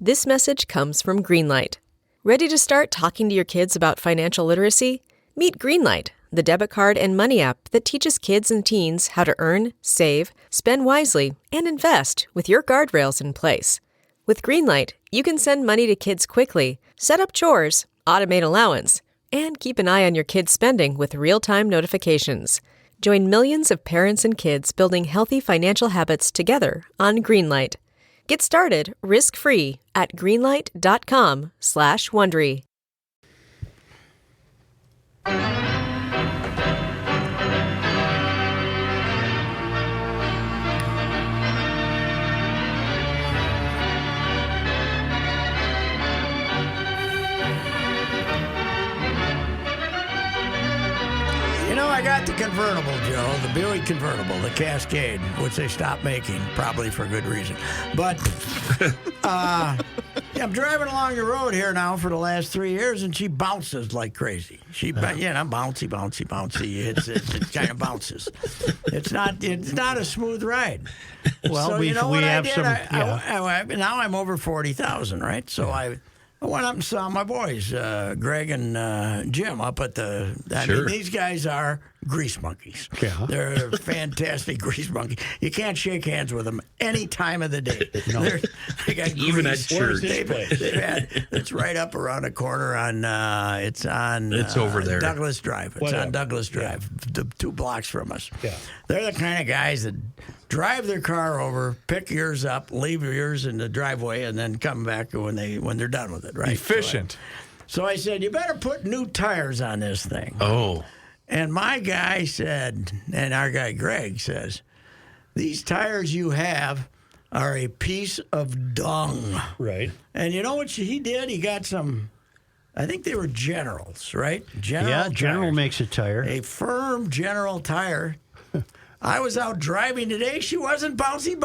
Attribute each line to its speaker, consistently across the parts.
Speaker 1: This message comes from Greenlight. Ready to start talking to your kids about financial literacy? Meet Greenlight, the debit card and money app that teaches kids and teens how to earn, save, spend wisely, and invest with your guardrails in place. With Greenlight, you can send money to kids quickly, set up chores, automate allowance, and keep an eye on your kids' spending with real-time notifications. Join millions of parents and kids building healthy financial habits together on Greenlight. Get started risk-free at greenlight.com/Wondery.
Speaker 2: I got the convertible, Joe, the Buick convertible, the Cascade, which they stopped making, probably for good reason. But I'm driving along the road here now for the last 3 years, and she bounces like crazy. Bouncy. It kind of bounces. It's not a smooth ride.
Speaker 3: Well,
Speaker 2: so
Speaker 3: we have some.
Speaker 2: Now I'm over 40,000, right? So I went up and saw my boys, Greg and Jim, up at the. I mean, these guys are grease monkeys.
Speaker 3: Yeah.
Speaker 2: They're fantastic grease monkeys. You can't shake hands with them any time of the day.
Speaker 3: No.
Speaker 2: They got
Speaker 4: even at church.
Speaker 2: It's right up around the corner on. It's
Speaker 4: over there.
Speaker 2: Douglas Drive. It's on Douglas Drive, 2 blocks from us. Yeah. They're the kind of guys that drive their car over, pick yours up, leave yours in the driveway, and then come back when they're done with it. Right?
Speaker 5: Efficient.
Speaker 2: So I said, you better put new tires on this thing.
Speaker 4: Oh.
Speaker 2: And my guy said, and our guy Greg says, these tires you have are a piece of dung.
Speaker 3: Right.
Speaker 2: And you know what he did? He got some, I think they were Generals, right? General
Speaker 3: tires. Makes a tire.
Speaker 2: A firm General tire. I was out driving today. She wasn't bouncy.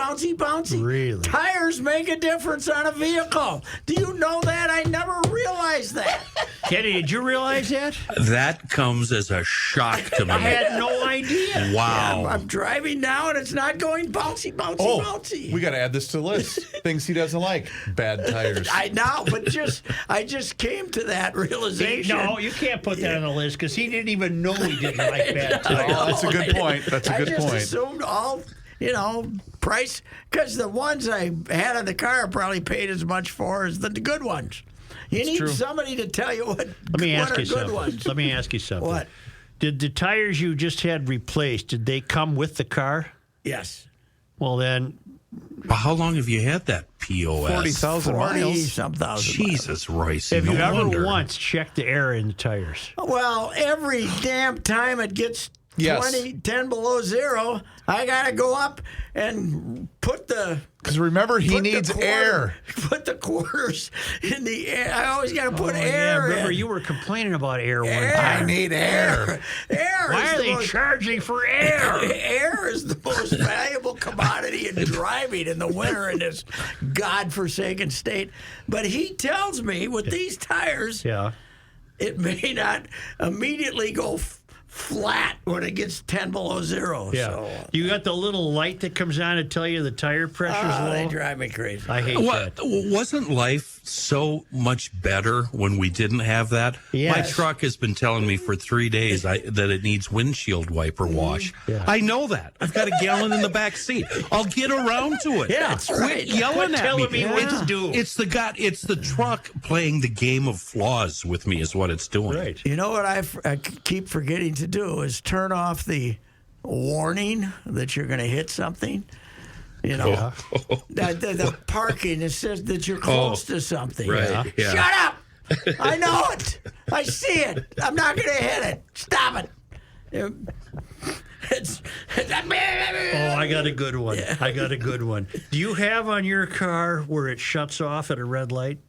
Speaker 3: Really?
Speaker 2: Tires make a difference on a vehicle. Do you know that? I never realized that.
Speaker 3: Kenny, did you realize that?
Speaker 4: That comes as a shock to me.
Speaker 3: I had no idea.
Speaker 4: Wow.
Speaker 2: Yeah, I'm driving now, and it's not going bouncy.
Speaker 5: We got to add this to the list. Things he doesn't like. Bad tires.
Speaker 2: I know, but I just came to that realization.
Speaker 3: No, you can't put that on the list because he didn't even know he didn't like bad tires.
Speaker 5: Oh, that's a good point. I just
Speaker 2: assumed all, price, because the ones I had in the car probably paid as much for as the good ones. You need somebody to tell you what are good ones.
Speaker 3: Let me ask you something.
Speaker 2: What?
Speaker 3: Did the tires you just had replaced, did they come with the car?
Speaker 2: Yes.
Speaker 3: Well, then.
Speaker 4: Well, how long have you had that POS?
Speaker 5: 40,000 miles.
Speaker 2: Some thousand
Speaker 4: Jesus, Reusse.
Speaker 3: Have you ever once checked the air in the tires?
Speaker 2: Well, every damn time it gets 10 below zero, I got to go up and put the...
Speaker 5: Because remember, he needs air.
Speaker 2: Put the quarters in the air. I always got to put air in.
Speaker 3: Remember, you were complaining about air one
Speaker 2: Air.
Speaker 3: time.
Speaker 5: I need air.
Speaker 3: Why are they charging for air?
Speaker 2: Air is the most valuable commodity in driving in the winter in this godforsaken state. But he tells me with these tires, it may not immediately go flat when it gets 10 below zero.
Speaker 3: Yeah.
Speaker 2: So,
Speaker 3: you got the little light that comes on to tell you the tire pressure's low?
Speaker 2: They drive me crazy.
Speaker 3: I hate that.
Speaker 4: Wasn't life so much better when we didn't have that?
Speaker 3: Yes.
Speaker 4: My truck has been telling me for 3 days that it needs windshield wiper wash.
Speaker 3: Yeah.
Speaker 4: I know that. I've got a gallon in the back seat. I'll get around to it.
Speaker 2: Yeah, that's right.
Speaker 4: Yelling at
Speaker 3: telling me what to do.
Speaker 4: It's the truck playing the game of flaws with me is what it's doing.
Speaker 3: Right.
Speaker 2: You know what I keep forgetting to do is turn off the warning that you're going to hit something. The parking, it says that you're close to something.
Speaker 4: Right. Yeah.
Speaker 2: Shut up! I know it. I see it. I'm not going to hit it. Stop it.
Speaker 3: I got a good one. Yeah. I got a good one. Do you have on your car where it shuts off at a red light?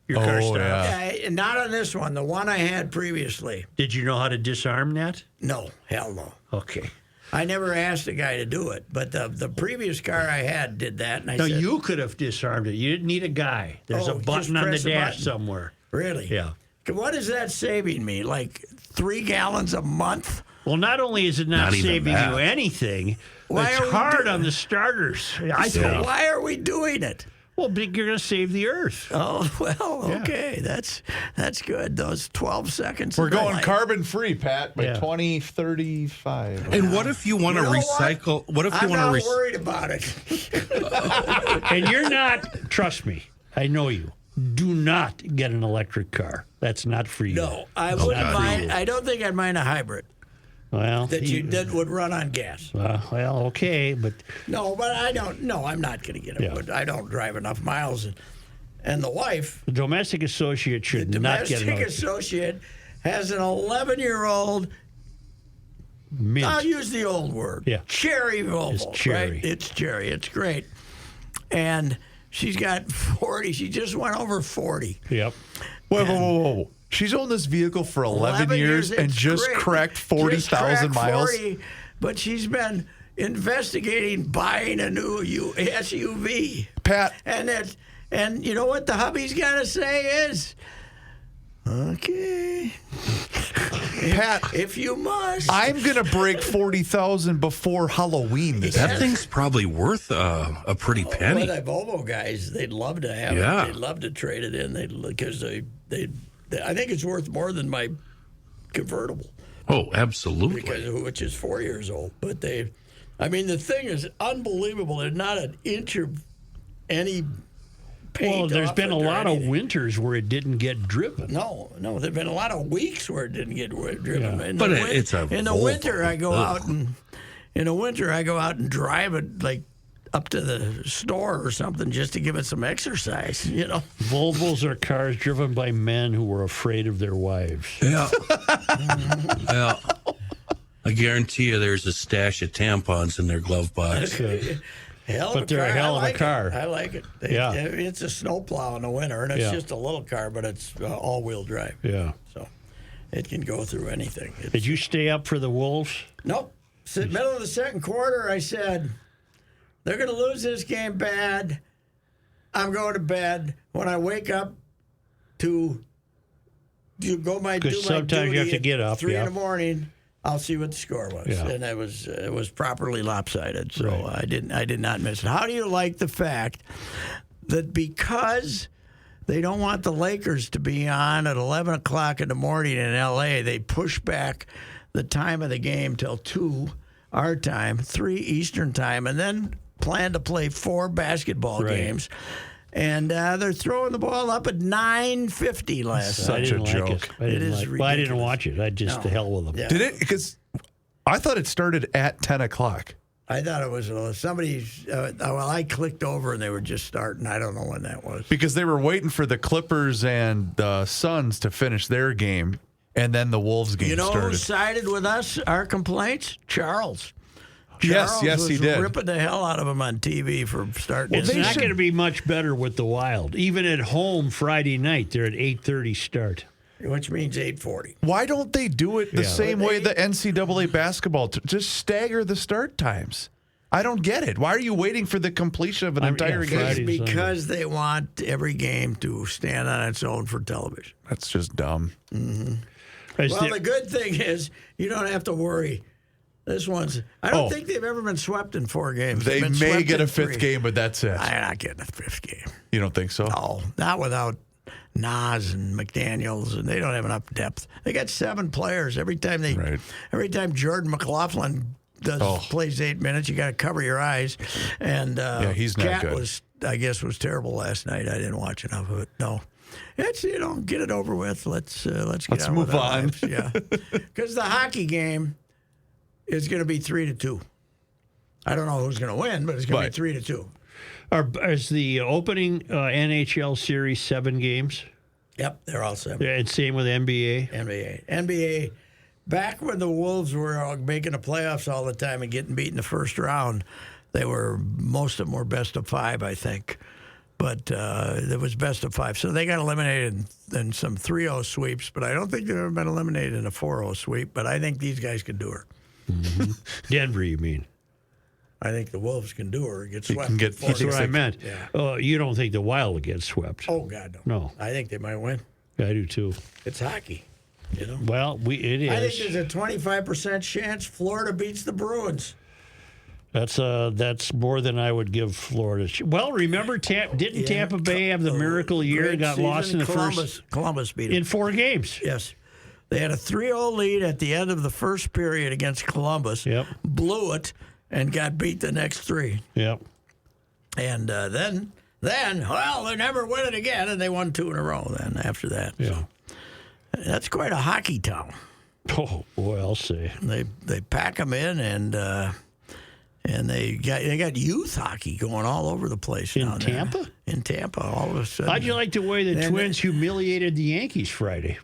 Speaker 3: Your car stops?
Speaker 2: Yeah. Not on this one. The one I had previously.
Speaker 3: Did you know how to disarm that?
Speaker 2: No. Hell no.
Speaker 3: Okay.
Speaker 2: I never asked a guy to do it, but the previous car I had did that. And I said,
Speaker 3: you could have disarmed it. You didn't need a guy. There's a button on the dash somewhere.
Speaker 2: Really?
Speaker 3: Yeah.
Speaker 2: What is that saving me? Like 3 gallons a month?
Speaker 3: Well, not only is it not saving you anything, it's hard on the starters.
Speaker 2: Why are we doing it?
Speaker 3: Well, but you're going to save the earth.
Speaker 2: Oh, well,
Speaker 3: Yeah.
Speaker 2: okay. That's good. Those 12 seconds.
Speaker 5: We're
Speaker 2: of
Speaker 5: going
Speaker 2: light.
Speaker 5: carbon free, Pat, by
Speaker 3: Yeah.
Speaker 5: 2035.
Speaker 4: And what if you want to
Speaker 2: You know
Speaker 4: recycle? What if you
Speaker 2: I'm
Speaker 4: want
Speaker 2: not
Speaker 4: to
Speaker 2: worried about it.
Speaker 3: And you're not, trust me, I know you. Do not get an electric car. That's not for you.
Speaker 2: No, I
Speaker 3: It's
Speaker 2: wouldn't
Speaker 3: not for
Speaker 2: mind.
Speaker 3: you.
Speaker 2: I don't think I'd mind a hybrid
Speaker 3: Well,
Speaker 2: that would run on gas.
Speaker 3: well, okay, but
Speaker 2: No, but I don't. No, I'm not going to get it.
Speaker 3: Yeah.
Speaker 2: But I don't drive enough miles. And the wife,
Speaker 3: the domestic associate
Speaker 2: the
Speaker 3: should not get
Speaker 2: domestic
Speaker 3: an
Speaker 2: associate, has an 11-year-old.
Speaker 3: mint.
Speaker 2: I'll use the old word.
Speaker 3: Yeah.
Speaker 2: Cherry Volvo.
Speaker 3: It's cherry.
Speaker 2: Right? It's cherry. It's great. And she's got 40. She just went over 40.
Speaker 3: Yep.
Speaker 5: Whoa. She's owned this vehicle for 11 years and
Speaker 2: it's
Speaker 5: just
Speaker 2: great.
Speaker 5: cracked
Speaker 2: Just
Speaker 5: 40,000
Speaker 2: cracked
Speaker 5: miles.
Speaker 2: 40, but she's been investigating buying a new SUV.
Speaker 5: Pat,
Speaker 2: And you know what the hubby's got to say is, okay,
Speaker 5: Pat,
Speaker 2: if you must.
Speaker 5: I'm going to break 40,000 before Halloween this
Speaker 4: That
Speaker 5: year.
Speaker 4: thing's probably worth a pretty penny.
Speaker 2: Well, the Volvo guys, they'd love to have
Speaker 4: Yeah.
Speaker 2: it. They'd love to trade it in. Because I think it's worth more than my convertible,
Speaker 4: Oh, absolutely.
Speaker 2: which is 4 years old. But the thing is unbelievable. There's not an inch of any paint.
Speaker 3: Well, there's
Speaker 2: off
Speaker 3: been
Speaker 2: it
Speaker 3: a
Speaker 2: or
Speaker 3: lot of
Speaker 2: anything.
Speaker 3: winters where it didn't get driven.
Speaker 2: No, there've been a lot of weeks where it didn't get driven.
Speaker 3: Yeah.
Speaker 2: In
Speaker 4: But
Speaker 2: the
Speaker 4: it's a
Speaker 2: in the
Speaker 4: Volvo.
Speaker 2: winter. I go
Speaker 4: Ugh.
Speaker 2: out and drive it like up to the store or something just to give it some exercise. You know,
Speaker 3: Volvos are cars driven by men who were afraid of their wives.
Speaker 4: Yeah. Yeah. I guarantee you there's a stash of tampons in their glove box.
Speaker 2: hell of
Speaker 3: But they're a
Speaker 2: car.
Speaker 3: hell of
Speaker 2: I
Speaker 3: a
Speaker 2: like
Speaker 3: car.
Speaker 2: It. I like it.
Speaker 3: Yeah.
Speaker 2: It's a snowplow in the winter, and it's
Speaker 3: Yeah.
Speaker 2: just a little car, but it's all-wheel drive,
Speaker 3: Yeah.
Speaker 2: so it can go through anything.
Speaker 3: Did you stay up for the Wolves?
Speaker 2: Nope. Middle of the second quarter, I said, they're going to lose this game bad. I'm going to bed. When I wake up to do my
Speaker 3: sometimes you
Speaker 2: duty
Speaker 3: have to
Speaker 2: at
Speaker 3: get up,
Speaker 2: 3
Speaker 3: yeah.
Speaker 2: in the morning, I'll see what the score was.
Speaker 3: Yeah.
Speaker 2: And it was properly lopsided, so
Speaker 3: Right.
Speaker 2: I did not miss it. How do you like the fact that because they don't want the Lakers to be on at 11 o'clock in the morning in L.A., they push back the time of the game till 2 our time, 3 Eastern time, and then plan to play 4 basketball
Speaker 3: Right.
Speaker 2: games. And they're throwing the ball up at 9:50 last
Speaker 5: Such
Speaker 2: night.
Speaker 3: I didn't
Speaker 5: a
Speaker 3: like
Speaker 5: joke.
Speaker 3: it. I didn't
Speaker 2: is
Speaker 3: like Well, I didn't
Speaker 2: ridiculous.
Speaker 3: watch it. I just, the hell with them.
Speaker 2: Yeah.
Speaker 5: Did it? Because I thought it started at 10 o'clock.
Speaker 2: I thought it was somebody. Well, I clicked over and they were just starting. I don't know when that was.
Speaker 5: Because they were waiting for the Clippers and the Suns to finish their game, and then the Wolves game
Speaker 2: You know
Speaker 5: started.
Speaker 2: who sided with us? Our complaints? Charles.
Speaker 5: Yes,
Speaker 2: Charles
Speaker 5: he
Speaker 2: was
Speaker 5: did.
Speaker 2: ripping the hell out of him on TV for starting.
Speaker 3: It's
Speaker 2: his
Speaker 3: not
Speaker 5: should-
Speaker 3: going to be much better with the Wild. Even at home Friday night, they're at 8:30 start.
Speaker 2: which means 8:40.
Speaker 5: Why don't they do it the
Speaker 3: Yeah.
Speaker 5: same way the NCAA basketball? Just stagger the start times. I don't get it. Why are you waiting for the completion of an entire
Speaker 3: yeah,
Speaker 5: game?
Speaker 3: Friday. Sunday.
Speaker 2: Because they want every game to stand on its own for television.
Speaker 5: That's just dumb.
Speaker 2: Well, the good thing is you don't have to worry. This one's. I don't think they've ever been swept in 4 games.
Speaker 5: They
Speaker 2: They've been
Speaker 5: may
Speaker 2: swept
Speaker 5: get
Speaker 2: in
Speaker 5: a 5th
Speaker 2: 3.
Speaker 5: game, but that's it.
Speaker 2: I'm not getting a 5th game.
Speaker 5: You don't think so?
Speaker 2: No, not without Nas and McDaniels, and they don't have enough depth. They got 7 players every time
Speaker 5: Right.
Speaker 2: Every time Jordan McLaughlin plays 8 minutes, you got to cover your eyes. And
Speaker 5: he's not
Speaker 2: Cat
Speaker 5: good.
Speaker 2: I guess, was terrible last night. I didn't watch enough of it. No. It's, get it over with. Let's
Speaker 5: Let's
Speaker 2: on
Speaker 5: move
Speaker 2: with our
Speaker 5: on.
Speaker 2: lives. Yeah, because the hockey game is going to be 3-2. I don't know who's going to win, but it's going to be 3-2.
Speaker 3: Is the opening NHL series 7 games?
Speaker 2: Yep, they're all 7.
Speaker 3: And same with NBA?
Speaker 2: NBA. Back when the Wolves were making the playoffs all the time and getting beat in the first round, most of them were best of 5, I think. But it was best of 5. So they got eliminated in some 3-0 sweeps, but I don't think they've ever been eliminated in a 4-0 sweep. But I think these guys can do her.
Speaker 3: Denver, you mean?
Speaker 2: I think the Wolves can do her. Get swept.
Speaker 5: can get-
Speaker 2: in
Speaker 3: That's
Speaker 2: 4.
Speaker 3: what I meant.
Speaker 2: Yeah.
Speaker 3: You don't think the Wild will get swept?
Speaker 2: Oh, God, no.
Speaker 3: No.
Speaker 2: I think they might win.
Speaker 3: I do too.
Speaker 2: It's hockey,
Speaker 3: Well, it is.
Speaker 2: I think there's a 25% chance Florida beats the Bruins.
Speaker 3: That's more than I would give Florida. Well, remember, didn't Tampa Bay have the miracle year and got lost in the first?
Speaker 2: Columbus beat them
Speaker 3: in 4 games.
Speaker 2: Yes. They had a 3-0 lead at the end of the first period against Columbus.
Speaker 3: Yep.
Speaker 2: Blew it and got beat the next 3.
Speaker 3: Yep.
Speaker 2: And then, well, they never win it again, and they won 2 in a row then after that.
Speaker 3: Yeah.
Speaker 2: So, that's quite a hockey town.
Speaker 3: Oh boy, I'll say.
Speaker 2: They pack them in, and they got youth hockey going all over the place
Speaker 3: In
Speaker 2: down there.
Speaker 3: Tampa?
Speaker 2: In Tampa, all of a sudden.
Speaker 3: How'd you like the way the Twins humiliated the Yankees Friday?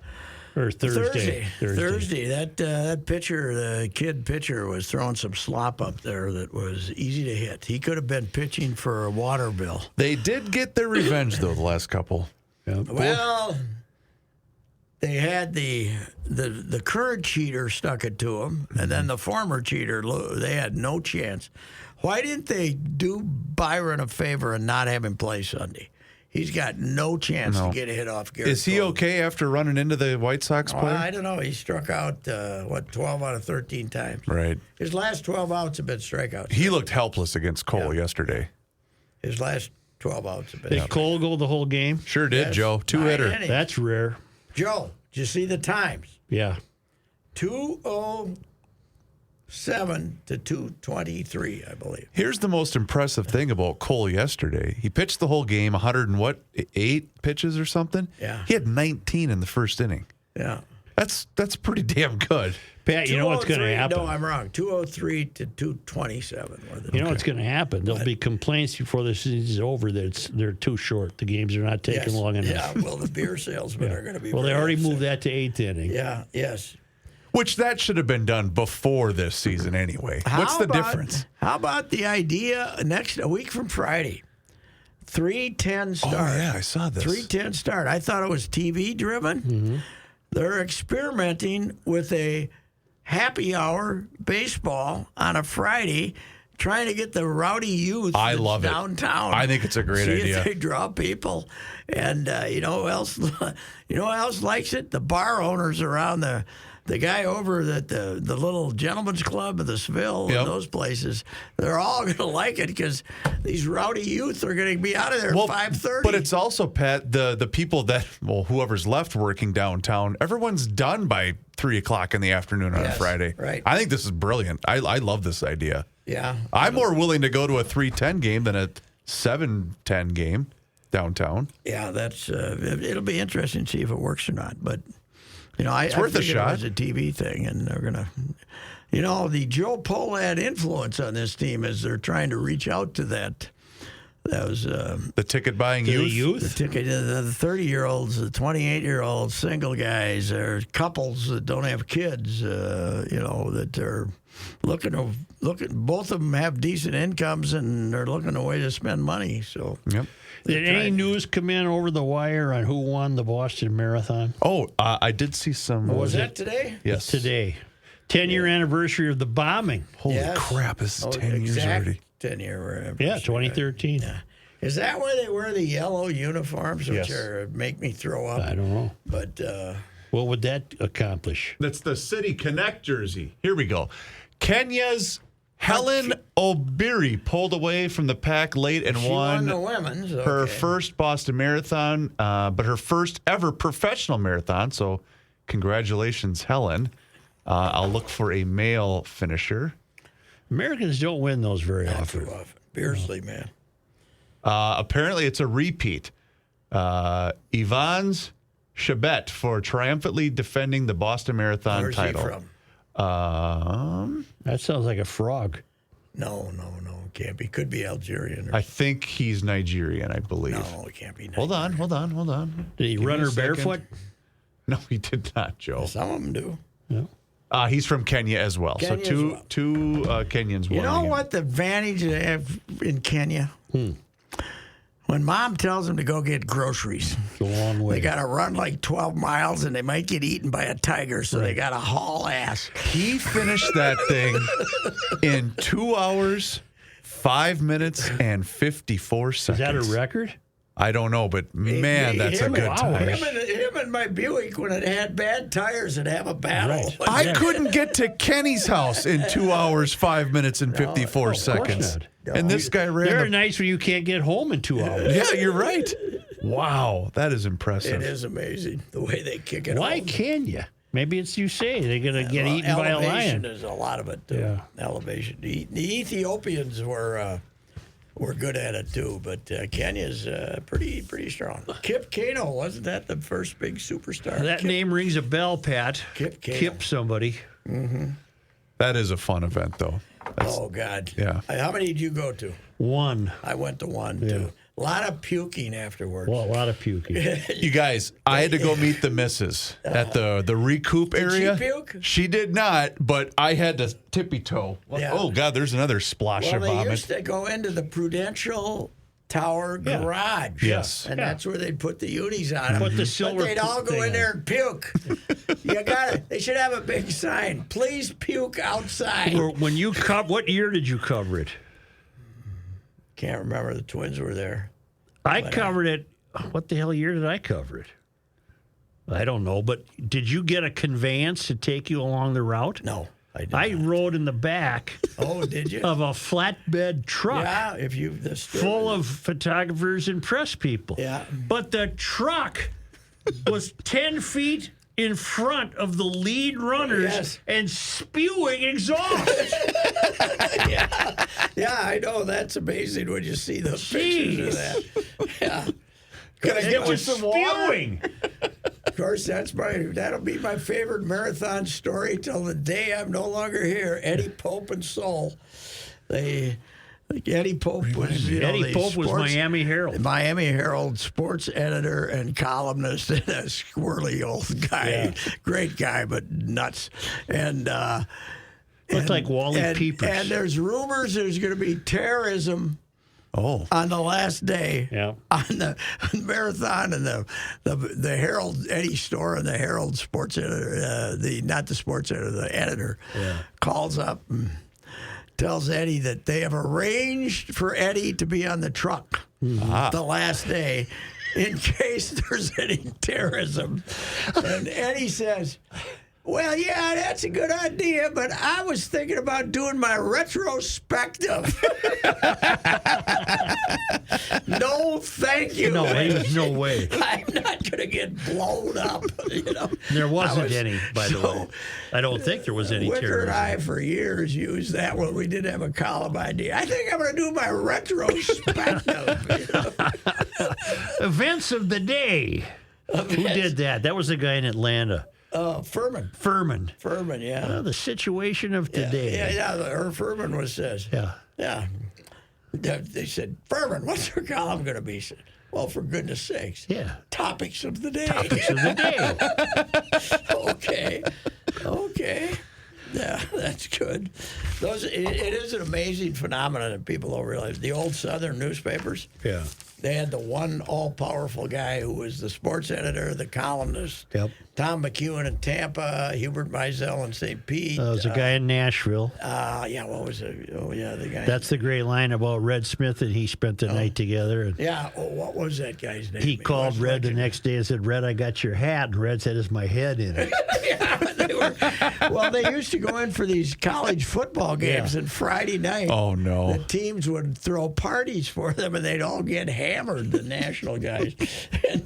Speaker 3: Or Thursday.
Speaker 2: That pitcher, the kid pitcher, was throwing some slop up there that was easy to hit. He could have been pitching for a water bill.
Speaker 5: They did get their revenge, though, the last couple.
Speaker 3: Yeah.
Speaker 2: Well, they had the current cheater stuck it to them, and then the former cheater, they had no chance. Why didn't they do Byron a favor and not have him play Sunday? He's got no chance to get a hit off Garrett.
Speaker 5: Is he okay after running into the White Sox player?
Speaker 2: I don't know. He struck out, 12 out of 13 times.
Speaker 5: Right.
Speaker 2: His last 12 outs have been strikeouts.
Speaker 5: He looked helpless against Cole yesterday.
Speaker 2: His last 12 outs have been.
Speaker 3: Did Cole go the whole game?
Speaker 5: Sure did,
Speaker 2: Yes.
Speaker 5: Joe. 2-hitter.
Speaker 3: That's rare.
Speaker 2: Joe, did you see the times?
Speaker 3: Yeah.
Speaker 2: 2:07 to 2:23, I believe.
Speaker 5: Here's the most impressive thing about Cole yesterday. He pitched the whole game, 8 pitches or something?
Speaker 2: Yeah.
Speaker 5: He had 19 in the first inning.
Speaker 2: Yeah.
Speaker 5: That's pretty damn good.
Speaker 3: Pat, you know what's going to
Speaker 2: 2:03
Speaker 3: happen?
Speaker 2: No, I'm wrong. 2:03 to 2:27.
Speaker 3: You know what's going to happen? There'll be complaints before the season's over that they're too short. The games are not taking long enough.
Speaker 2: Yeah, well, the beer salesmen are going to be
Speaker 3: Well, they
Speaker 2: very
Speaker 3: already
Speaker 2: upset.
Speaker 3: moved that to 8th inning.
Speaker 2: Yeah, yes.
Speaker 5: Which that should have been done before this season anyway. What's the difference?
Speaker 2: How about the idea a week from Friday? 3:10 start.
Speaker 5: Oh, yeah, I saw this.
Speaker 2: 3:10 start. I thought it was TV driven. They're experimenting with a happy hour baseball on a Friday, trying to get the rowdy youth
Speaker 5: I
Speaker 2: that's
Speaker 5: love it.
Speaker 2: downtown.
Speaker 5: I think it's a great
Speaker 2: See
Speaker 5: idea.
Speaker 2: if they draw people. And you know who else? You know who else likes it? The bar owners around the guy over at the little gentleman's club of the Seville
Speaker 5: Yep.
Speaker 2: and those places. They're all going to like it because these rowdy youth are going to be out of there at 5:30.
Speaker 5: But it's also, Pat, the people that, whoever's left working downtown, everyone's done by 3 o'clock in the afternoon on a Friday.
Speaker 2: right.
Speaker 5: I think this is brilliant. I love this idea.
Speaker 2: yeah.
Speaker 5: I'm more willing to go to a 3:10 game than a 7:10 game downtown.
Speaker 2: Yeah, that's it'll be interesting to see if it works or not. But I
Speaker 5: worth a
Speaker 2: figured
Speaker 5: shot.
Speaker 2: It was a TV thing, and they're gonna. The Joe Pohlad influence on this team as they're trying to reach out to that. That was
Speaker 5: The ticket buying
Speaker 3: The
Speaker 5: youth.
Speaker 2: the ticket. The 30-year-olds, the 28-year-olds, single guys, or couples that don't have kids. That they're looking. Both of them have decent incomes, and they're looking a way to spend money. So.
Speaker 5: Yep.
Speaker 3: Did any news come in over the wire on who won the Boston Marathon?
Speaker 5: Oh, I did see some.
Speaker 2: Was that today?
Speaker 5: Yes.
Speaker 3: Today. 10-year anniversary of the bombing.
Speaker 5: Holy
Speaker 2: Yes.
Speaker 5: crap, this is 10 years
Speaker 2: exact
Speaker 5: already.
Speaker 2: 10-year.
Speaker 3: Yeah, 2013.
Speaker 2: Is that where they wear the yellow uniforms, which
Speaker 5: Yes.
Speaker 2: make me throw up?
Speaker 3: I don't know.
Speaker 2: But
Speaker 3: What would that accomplish?
Speaker 5: That's the City Connect jersey. Here we go. Kenya's Helen Obiri pulled away from the pack late and
Speaker 2: she won the women's.
Speaker 5: her
Speaker 2: Okay.
Speaker 5: first Boston Marathon, but her first ever professional marathon. So congratulations, Helen. I'll look for a male finisher.
Speaker 3: Americans don't win those very
Speaker 2: Not
Speaker 3: often.
Speaker 2: too often. Beersley, man.
Speaker 5: Apparently, it's a repeat. Yvonne's Chabet for triumphantly defending the Boston Marathon
Speaker 2: Where's
Speaker 5: title.
Speaker 2: he from?
Speaker 3: That sounds like a frog.
Speaker 2: No. Can't be. Could be Algerian. Or,
Speaker 5: I think he's Nigerian, I believe.
Speaker 2: no, it can't be.
Speaker 5: Hold on.
Speaker 3: Did he
Speaker 5: Give
Speaker 3: run
Speaker 5: me a
Speaker 3: her
Speaker 5: second.
Speaker 3: barefoot?
Speaker 5: No, he did not, Joe.
Speaker 2: Some of them do.
Speaker 5: He's from Kenya as well.
Speaker 2: Kenya
Speaker 5: so two
Speaker 2: as well.
Speaker 5: two Kenyans.
Speaker 2: You know
Speaker 5: winning.
Speaker 2: what the advantage they have in Kenya? When mom tells them to go get groceries,
Speaker 3: It's a long way.
Speaker 2: they got to run like 12 miles and they might get eaten by a tiger, so they got to haul ass.
Speaker 5: He finished that thing in 2 hours, 5 minutes, and 54
Speaker 3: Is
Speaker 5: seconds.
Speaker 3: that a record?
Speaker 5: I don't know, but man, that's a good time.
Speaker 2: Him and my Buick, when it had bad tires, would have a battle.
Speaker 3: Right.
Speaker 5: I couldn't get to Kenny's house in 2 hours, 5 minutes, and 54 seconds. And this guy ran.
Speaker 3: They're nice when you can't get home in 2 hours.
Speaker 5: Yeah, you're right. Wow, that is impressive.
Speaker 2: It is amazing the way they kick it.
Speaker 3: Why
Speaker 2: home.
Speaker 3: can you? Maybe it's you say they're going to get eaten by a lion.
Speaker 2: There's a lot of it, too.
Speaker 3: Yeah.
Speaker 2: Elevation. The Ethiopians were good at it, too, but Kenya's pretty strong. Kip Keino, wasn't that the first big superstar?
Speaker 3: That name rings a bell, Pat.
Speaker 2: Kip Keino.
Speaker 3: Kip somebody.
Speaker 5: That is a fun event, though.
Speaker 2: Oh, God.
Speaker 5: Yeah.
Speaker 2: How many did you go to?
Speaker 3: One.
Speaker 2: I went to one, too. A lot of puking afterwards.
Speaker 3: Well, a lot of puking.
Speaker 5: You guys, I had to go meet the missus at the recoup area.
Speaker 2: Did she puke?
Speaker 5: She did not, but I had to tippy toe.
Speaker 2: Yeah.
Speaker 5: Oh, God, there's another splash
Speaker 2: Well,
Speaker 5: of
Speaker 2: they
Speaker 5: vomit.
Speaker 2: used to go into the Prudential Tower garage.
Speaker 5: Yes.
Speaker 2: And that's where they'd put the unis on them.
Speaker 3: Put the silver
Speaker 2: But they'd all go
Speaker 3: thing
Speaker 2: in
Speaker 3: on.
Speaker 2: there and puke. You got it. They should have a big sign. Please puke outside.
Speaker 3: When you what year did you cover it?
Speaker 2: Can't remember. The Twins were there.
Speaker 3: I covered it. What the hell year did I cover it? I don't know, but did you get a conveyance to take you along the route?
Speaker 2: No, I did
Speaker 3: I
Speaker 2: not.
Speaker 3: rode in the back
Speaker 2: Oh, did you?
Speaker 3: of a flatbed truck
Speaker 2: Yeah, if you...
Speaker 3: full of photographers and press people.
Speaker 2: Yeah.
Speaker 3: But the truck was 10 feet in front of the lead runners
Speaker 2: Yes.
Speaker 3: and spewing exhaust.
Speaker 2: Yeah, I know. That's amazing when you see the pictures of that. Yeah.
Speaker 5: Can I get you some water?
Speaker 3: Spewing.
Speaker 2: Of course, that'll be my favorite marathon story till the day I'm no longer here. Eddie Pope and Soul. Eddie Pope was
Speaker 3: Eddie Pope was Miami Herald.
Speaker 2: Miami Herald sports editor and columnist, and a squirrely old guy,
Speaker 3: Yeah.
Speaker 2: great guy, but nuts. And
Speaker 3: Looked like Wally Peepers.
Speaker 2: And there's rumors there's going to be terrorism.
Speaker 5: Oh.
Speaker 2: On the last day,
Speaker 3: Yeah.
Speaker 2: on the marathon, and the Herald Eddie Storr and the Herald sports editor, not the sports editor, the editor, calls up and tells Eddie that they have arranged for Eddie to be on the truck the last day in case there's any terrorism. And Eddie says, well, yeah, that's a good idea, but I was thinking about doing my retrospective. No, thank you.
Speaker 3: No, there's no way.
Speaker 2: I'm not going to get blown up.
Speaker 3: There wasn't
Speaker 2: I was-
Speaker 3: any, by the way. I don't think there was any
Speaker 2: Wicker and
Speaker 3: terrorism.
Speaker 2: I, for years, used that when we didn't have a column idea. I think I'm going to do my retrospective.
Speaker 3: Events of the day. Who did that? That was the guy in Atlanta.
Speaker 2: Furman.
Speaker 3: Furman.
Speaker 2: Furman, yeah.
Speaker 3: The situation of today.
Speaker 2: Her Furman was says.
Speaker 3: Yeah.
Speaker 2: Yeah. They said, Furman, what's your column going to be? Said, well, for goodness sakes.
Speaker 3: Yeah.
Speaker 2: Topics of the day.
Speaker 3: Topics of the day.
Speaker 2: Okay. Yeah, that's good. It is an amazing phenomenon that people don't realize. The old Southern newspapers,
Speaker 3: Yeah.
Speaker 2: they had the one all-powerful guy who was the sports editor, the columnist.
Speaker 3: Yep.
Speaker 2: Tom McEwen in Tampa, Hubert Meisel in St. Pete.
Speaker 3: There was a guy in Nashville.
Speaker 2: What was it? Oh, yeah, the guy.
Speaker 3: That's the great line about Red Smith and he spent the night together. And
Speaker 2: Yeah. Oh, what was that guy's name?
Speaker 3: he called
Speaker 2: was
Speaker 3: Red the
Speaker 2: legendary.
Speaker 3: next day and said, Red, I got your hat. And Red said, is my head in it?
Speaker 2: They used to go in for these college football games, and Friday night,
Speaker 5: Oh, no.
Speaker 2: the teams would throw parties for them, and they'd all get hammered, the national guys, and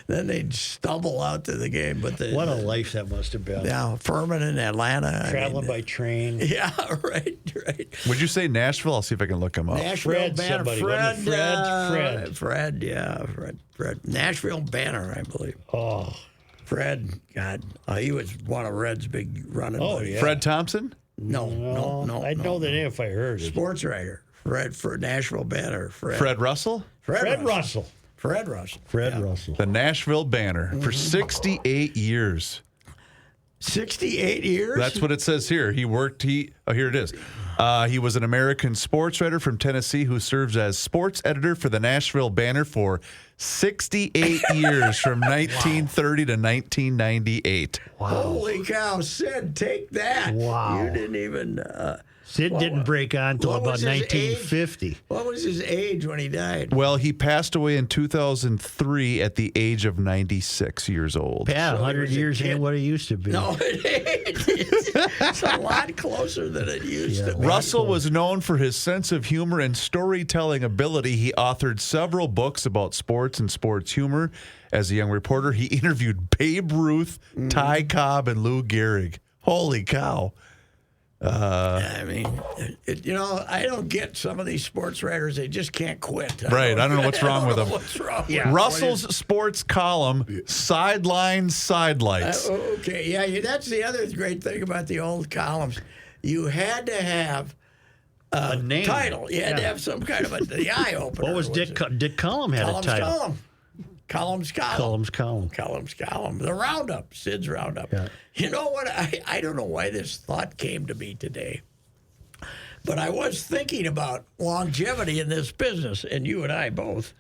Speaker 2: then they'd stumble out to the game. But
Speaker 3: What a life that must have been.
Speaker 2: now Furman in Atlanta,
Speaker 3: Traveling by train.
Speaker 2: Yeah, right.
Speaker 5: Would you say Nashville? I'll see if I can look him up.
Speaker 2: Nashville
Speaker 3: Fred
Speaker 2: Banner,
Speaker 3: somebody, wasn't it?
Speaker 2: Fred. Nashville Banner, I believe.
Speaker 3: Oh.
Speaker 2: Fred, God, he was one of Red's big running.
Speaker 3: Oh,
Speaker 2: buddies.
Speaker 3: yeah.
Speaker 5: Fred Thompson?
Speaker 2: No.
Speaker 3: I'd know the name if I heard it.
Speaker 2: Sports writer, Fred for Nashville Banner.
Speaker 5: Fred Russell?
Speaker 3: Fred Russell.
Speaker 2: Fred Russell.
Speaker 3: Fred Russell.
Speaker 5: The Nashville Banner for 68 years.
Speaker 2: 68 years?
Speaker 5: That's what it says here. Here it is. He was an American sports writer from Tennessee who serves as sports editor for the Nashville Banner for 68 years from 1930 to 1998.
Speaker 2: Holy cow, Sid, take that.
Speaker 3: Wow.
Speaker 2: You didn't even...
Speaker 3: Sid didn't break on until
Speaker 2: what
Speaker 3: about
Speaker 2: was his
Speaker 3: 1950.
Speaker 2: What was his age when he died?
Speaker 5: Well, he passed away in 2003 at the age of 96 years old.
Speaker 3: Yeah,
Speaker 2: So he
Speaker 3: 100
Speaker 2: was a
Speaker 3: years
Speaker 2: kid.
Speaker 3: ain't what it used to be.
Speaker 2: No, it's a lot closer than it used to be.
Speaker 5: Russell was known for his sense of humor and storytelling ability. He authored several books about sports and sports humor. As a young reporter, he interviewed Babe Ruth, Ty Cobb, and Lou Gehrig. Holy cow.
Speaker 2: I mean, I don't get some of these sports writers. They just can't quit.
Speaker 5: Right. I don't know what's wrong with them.
Speaker 2: What's wrong?
Speaker 3: Yeah.
Speaker 5: Russell's sports column, Sideline Sidelights.
Speaker 2: Okay. Yeah. That's the other great thing about the old columns. You had to have
Speaker 3: A name.
Speaker 2: title. You had to have some kind of the eye opener.
Speaker 3: What was Dick Cullum had
Speaker 2: Columns
Speaker 3: a title?
Speaker 2: column. Columns column.
Speaker 3: Cullum's column.
Speaker 2: Columns column. The roundup. Sid's roundup.
Speaker 3: Yeah.
Speaker 2: You know what? I don't know why this thought came to me today, but I was thinking about longevity in this business, and you and I both.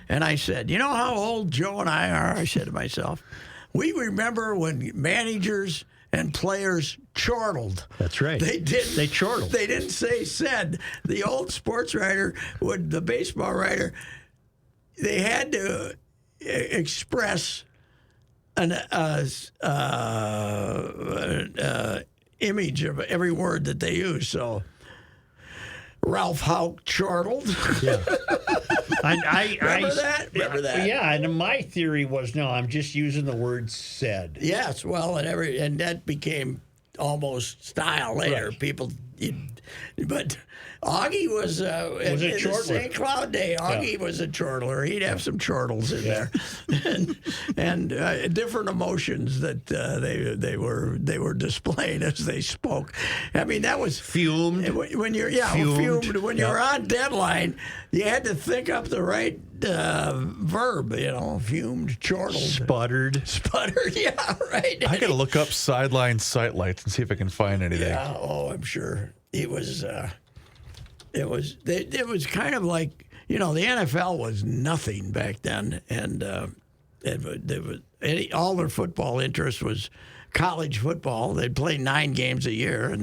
Speaker 2: And I said, you know how old Joe and I are? I said to myself, we remember when managers and players chortled.
Speaker 3: That's right.
Speaker 2: They didn't.
Speaker 3: They chortled.
Speaker 2: They didn't say said. The old sports writer the baseball writer, they had to express an image of every word that they use. So Ralph Houck chortled.
Speaker 3: Yeah.
Speaker 2: Remember that?
Speaker 3: Yeah, and my theory was, no, I'm just using the word said.
Speaker 2: Yes. Well, and that became almost style later.
Speaker 3: Right.
Speaker 2: People, but Augie was in the
Speaker 3: chortler.
Speaker 2: St. Cloud day. Augie was a chortler. He'd have some chortles in there, and different emotions that they were displaying as they spoke. I mean, that was
Speaker 3: Fumed.
Speaker 2: when you're
Speaker 3: Fumed.
Speaker 2: When you're on deadline, you had to think up the right verb. Fumed, chortled, sputtered. Yeah, right.
Speaker 5: I got to look up Sideline Sidelights and see if I can find anything.
Speaker 2: Yeah, I'm sure it was. It was kind of like the NFL was nothing back then, and all their football interest was college football. They'd play 9 games a year, and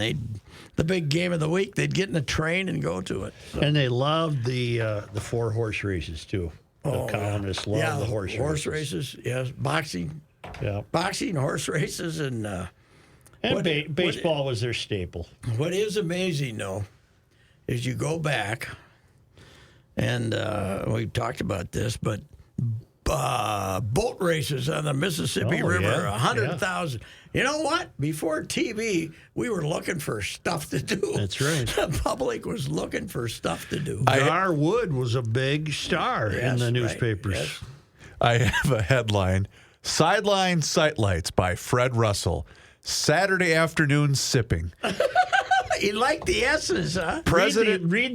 Speaker 2: the big game of the week they'd get in a train and go to it. So.
Speaker 3: And they loved the 4 horse races too. The columnists loved the horse
Speaker 2: races. Yes, boxing.
Speaker 3: Yeah,
Speaker 2: boxing, horse races, and
Speaker 3: baseball was their staple.
Speaker 2: What is amazing, though, is you go back, and we talked about this, but boat races on the Mississippi River, 100,000. You know what? Before TV, we were looking for stuff to do.
Speaker 3: That's right.
Speaker 2: The public was looking for stuff to do.
Speaker 3: Gar Wood was a big star in the newspapers.
Speaker 2: Right, yes.
Speaker 5: I have a headline, Sideline Sightlights by Fred Russell. Saturday afternoon sipping.
Speaker 2: You like the S's, huh?
Speaker 3: Read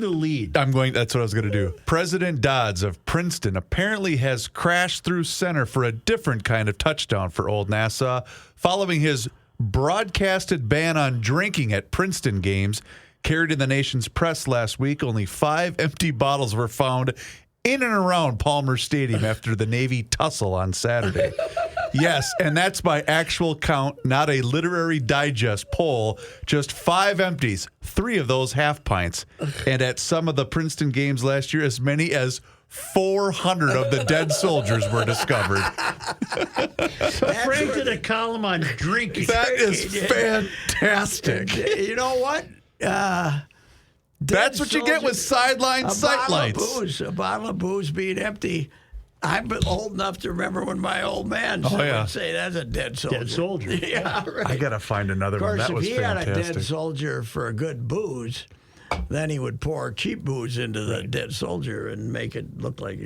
Speaker 3: the lead.
Speaker 5: That's what I was going to do. President Dodds of Princeton apparently has crashed through center for a different kind of touchdown for Old Nassau following his broadcasted ban on drinking at Princeton games. Carried in the nation's press last week, only 5 empty bottles were found in and around Palmer Stadium after the Navy tussle on Saturday. Yes, and that's by actual count, not a Literary Digest poll. Just 5 empties, 3 of those half pints. And at some of the Princeton games last year, as many as 400 of the dead soldiers were discovered.
Speaker 3: So Frank did a column on drinking.
Speaker 5: That is fantastic.
Speaker 2: You know what?
Speaker 5: That's what you get with Sideline Sightlights.
Speaker 2: A bottle of booze being empty. I'm old enough to remember when my old man would say, that's a dead soldier.
Speaker 3: Dead soldier.
Speaker 2: Yeah, right.
Speaker 5: I got to find another one. That
Speaker 2: Of
Speaker 5: was
Speaker 2: course, if he
Speaker 5: fantastic.
Speaker 2: had a dead soldier for a good booze, then he would pour cheap booze into the dead soldier and make it look like,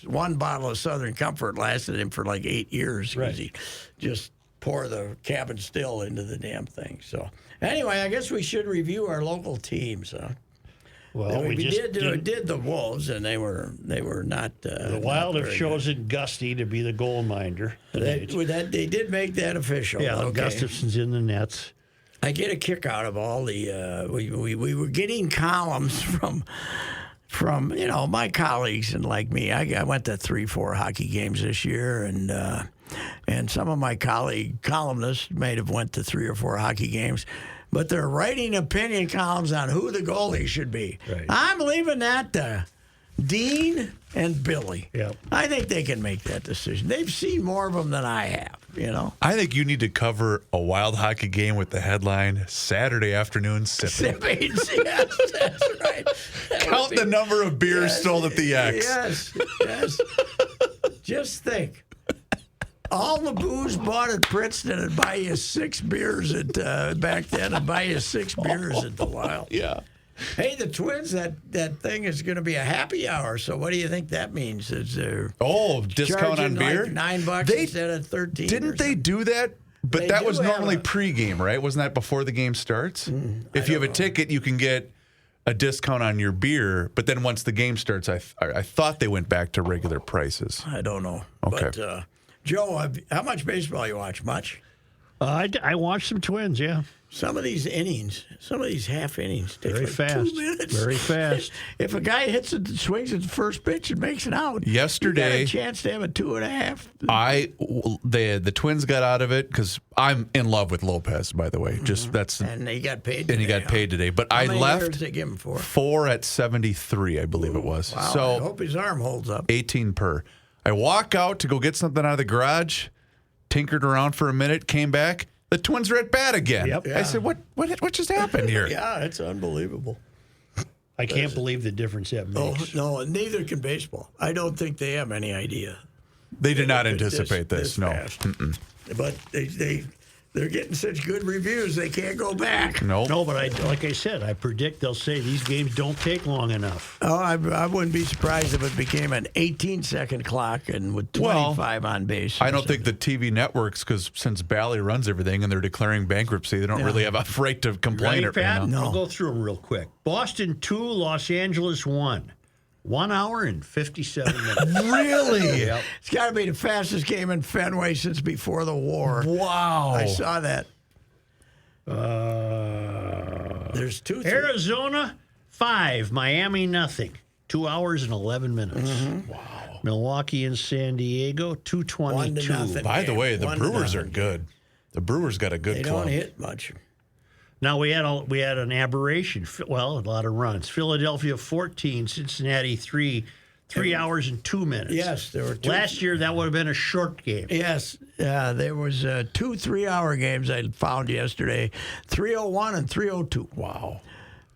Speaker 2: one bottle of Southern Comfort lasted him for like 8 years because he just pour the cabin still into the damn thing. So anyway, I guess we should review our local teams, huh?
Speaker 3: Well,
Speaker 2: we did the Wolves, and they were not.
Speaker 3: The Wild have chosen Gusty to be the goal minder.
Speaker 2: They did make that official.
Speaker 3: Yeah,
Speaker 2: okay.
Speaker 3: Gustafson's in the nets.
Speaker 2: I get a kick out of all the. We were getting columns from my colleagues and like me. I went to 3-4 hockey games this year, and some of my columnists may have went to 3 or 4 hockey games. but they're writing opinion columns on who the goalie should be.
Speaker 3: Right.
Speaker 2: I'm leaving that to Dean and Billy.
Speaker 3: Yep.
Speaker 2: I think they can make that decision. They've seen more of them than I have, you know.
Speaker 5: I think you need to cover a wild hockey game with the headline Saturday afternoon sipping.
Speaker 2: Yes, that's right. That
Speaker 5: Count
Speaker 2: would
Speaker 5: the
Speaker 2: be-
Speaker 5: number of beers sold at the X.
Speaker 2: Yes. Just think. All the booze bought at Princeton would buy you 6 beers at back then. I'd buy you 6 beers at the Wild.
Speaker 5: Yeah.
Speaker 2: Hey, the Twins, that thing is going to be a happy hour. So what do you think that means? Is there
Speaker 5: Discount on beer?
Speaker 2: Like $9
Speaker 5: They-
Speaker 2: instead of 13?
Speaker 5: Didn't they do that? But
Speaker 2: They
Speaker 5: that
Speaker 2: do
Speaker 5: was
Speaker 2: have
Speaker 5: normally
Speaker 2: a-
Speaker 5: pregame, right? Wasn't that before the game starts? If you have a ticket, you can get a discount on your beer. But then once the game starts, I thought they went back to regular prices.
Speaker 2: I don't know.
Speaker 5: Okay.
Speaker 2: But, Joe, how much baseball you watch? Much?
Speaker 3: I watched some Twins, yeah.
Speaker 2: Some of these innings, some of these half innings take
Speaker 3: Very
Speaker 2: like
Speaker 3: fast.
Speaker 2: 2 minutes.
Speaker 3: Very fast.
Speaker 2: If a guy hits it, swings at the first pitch and makes it out,
Speaker 5: Yesterday-
Speaker 2: you got a chance to have a 2.5.
Speaker 5: The Twins got out of it because I'm in love with Lopez, by the way. Just that's
Speaker 2: And he got paid.
Speaker 5: and he
Speaker 2: today,
Speaker 5: got paid today. But
Speaker 2: How
Speaker 5: I
Speaker 2: many
Speaker 5: left
Speaker 2: years they give him for?
Speaker 5: 4 at 73, I believe it was.
Speaker 2: Wow, I
Speaker 5: So
Speaker 2: hope his arm holds up.
Speaker 5: 18 per. I walk out to go get something out of the garage, tinkered around for a minute, came back. The Twins are at bat again.
Speaker 3: Yep.
Speaker 5: I said, what just happened here?
Speaker 2: Yeah, it's unbelievable.
Speaker 3: I can't believe the difference that
Speaker 2: Oh
Speaker 3: makes.
Speaker 2: no, neither can baseball. I don't think they have any idea.
Speaker 5: They did not
Speaker 2: This-
Speaker 5: anticipate this. No.
Speaker 2: fast. But they're getting such good reviews they can't go back.
Speaker 5: Nope.
Speaker 3: No, but like I said, I predict they'll say these games don't take long enough.
Speaker 2: Oh, I wouldn't be surprised if it became an 18-second clock and with 25 on base.
Speaker 5: I don't think the TV networks, because since Bally runs everything and they're declaring bankruptcy, they don't really have a right to complain.
Speaker 3: Ready, Pat?
Speaker 2: No.
Speaker 3: I'll go through them real quick. Boston 2, Los Angeles 1. 1 hour and 57 minutes.
Speaker 5: Really?
Speaker 3: Yep.
Speaker 2: It's got to be the fastest game in Fenway since before the war.
Speaker 5: Wow.
Speaker 2: I saw that. There's 2.
Speaker 3: Arizona 5, Miami nothing. 2 hours and 11 minutes. Wow. Milwaukee and San Diego 2:22.
Speaker 2: 1-0.
Speaker 5: By the way, the
Speaker 2: 1-0.
Speaker 5: Brewers are good. The Brewers got a good
Speaker 2: They
Speaker 5: club.
Speaker 2: don't hit much.
Speaker 3: Now we had an aberration. Well, a lot of runs. Philadelphia 14, Cincinnati 3. 3 hours and 2 minutes.
Speaker 2: Yes, there were 2.
Speaker 3: Last year that would have been a short game.
Speaker 2: Yes, there was 2 3-hour games I found yesterday, 3:01 and 3:02.
Speaker 5: Wow.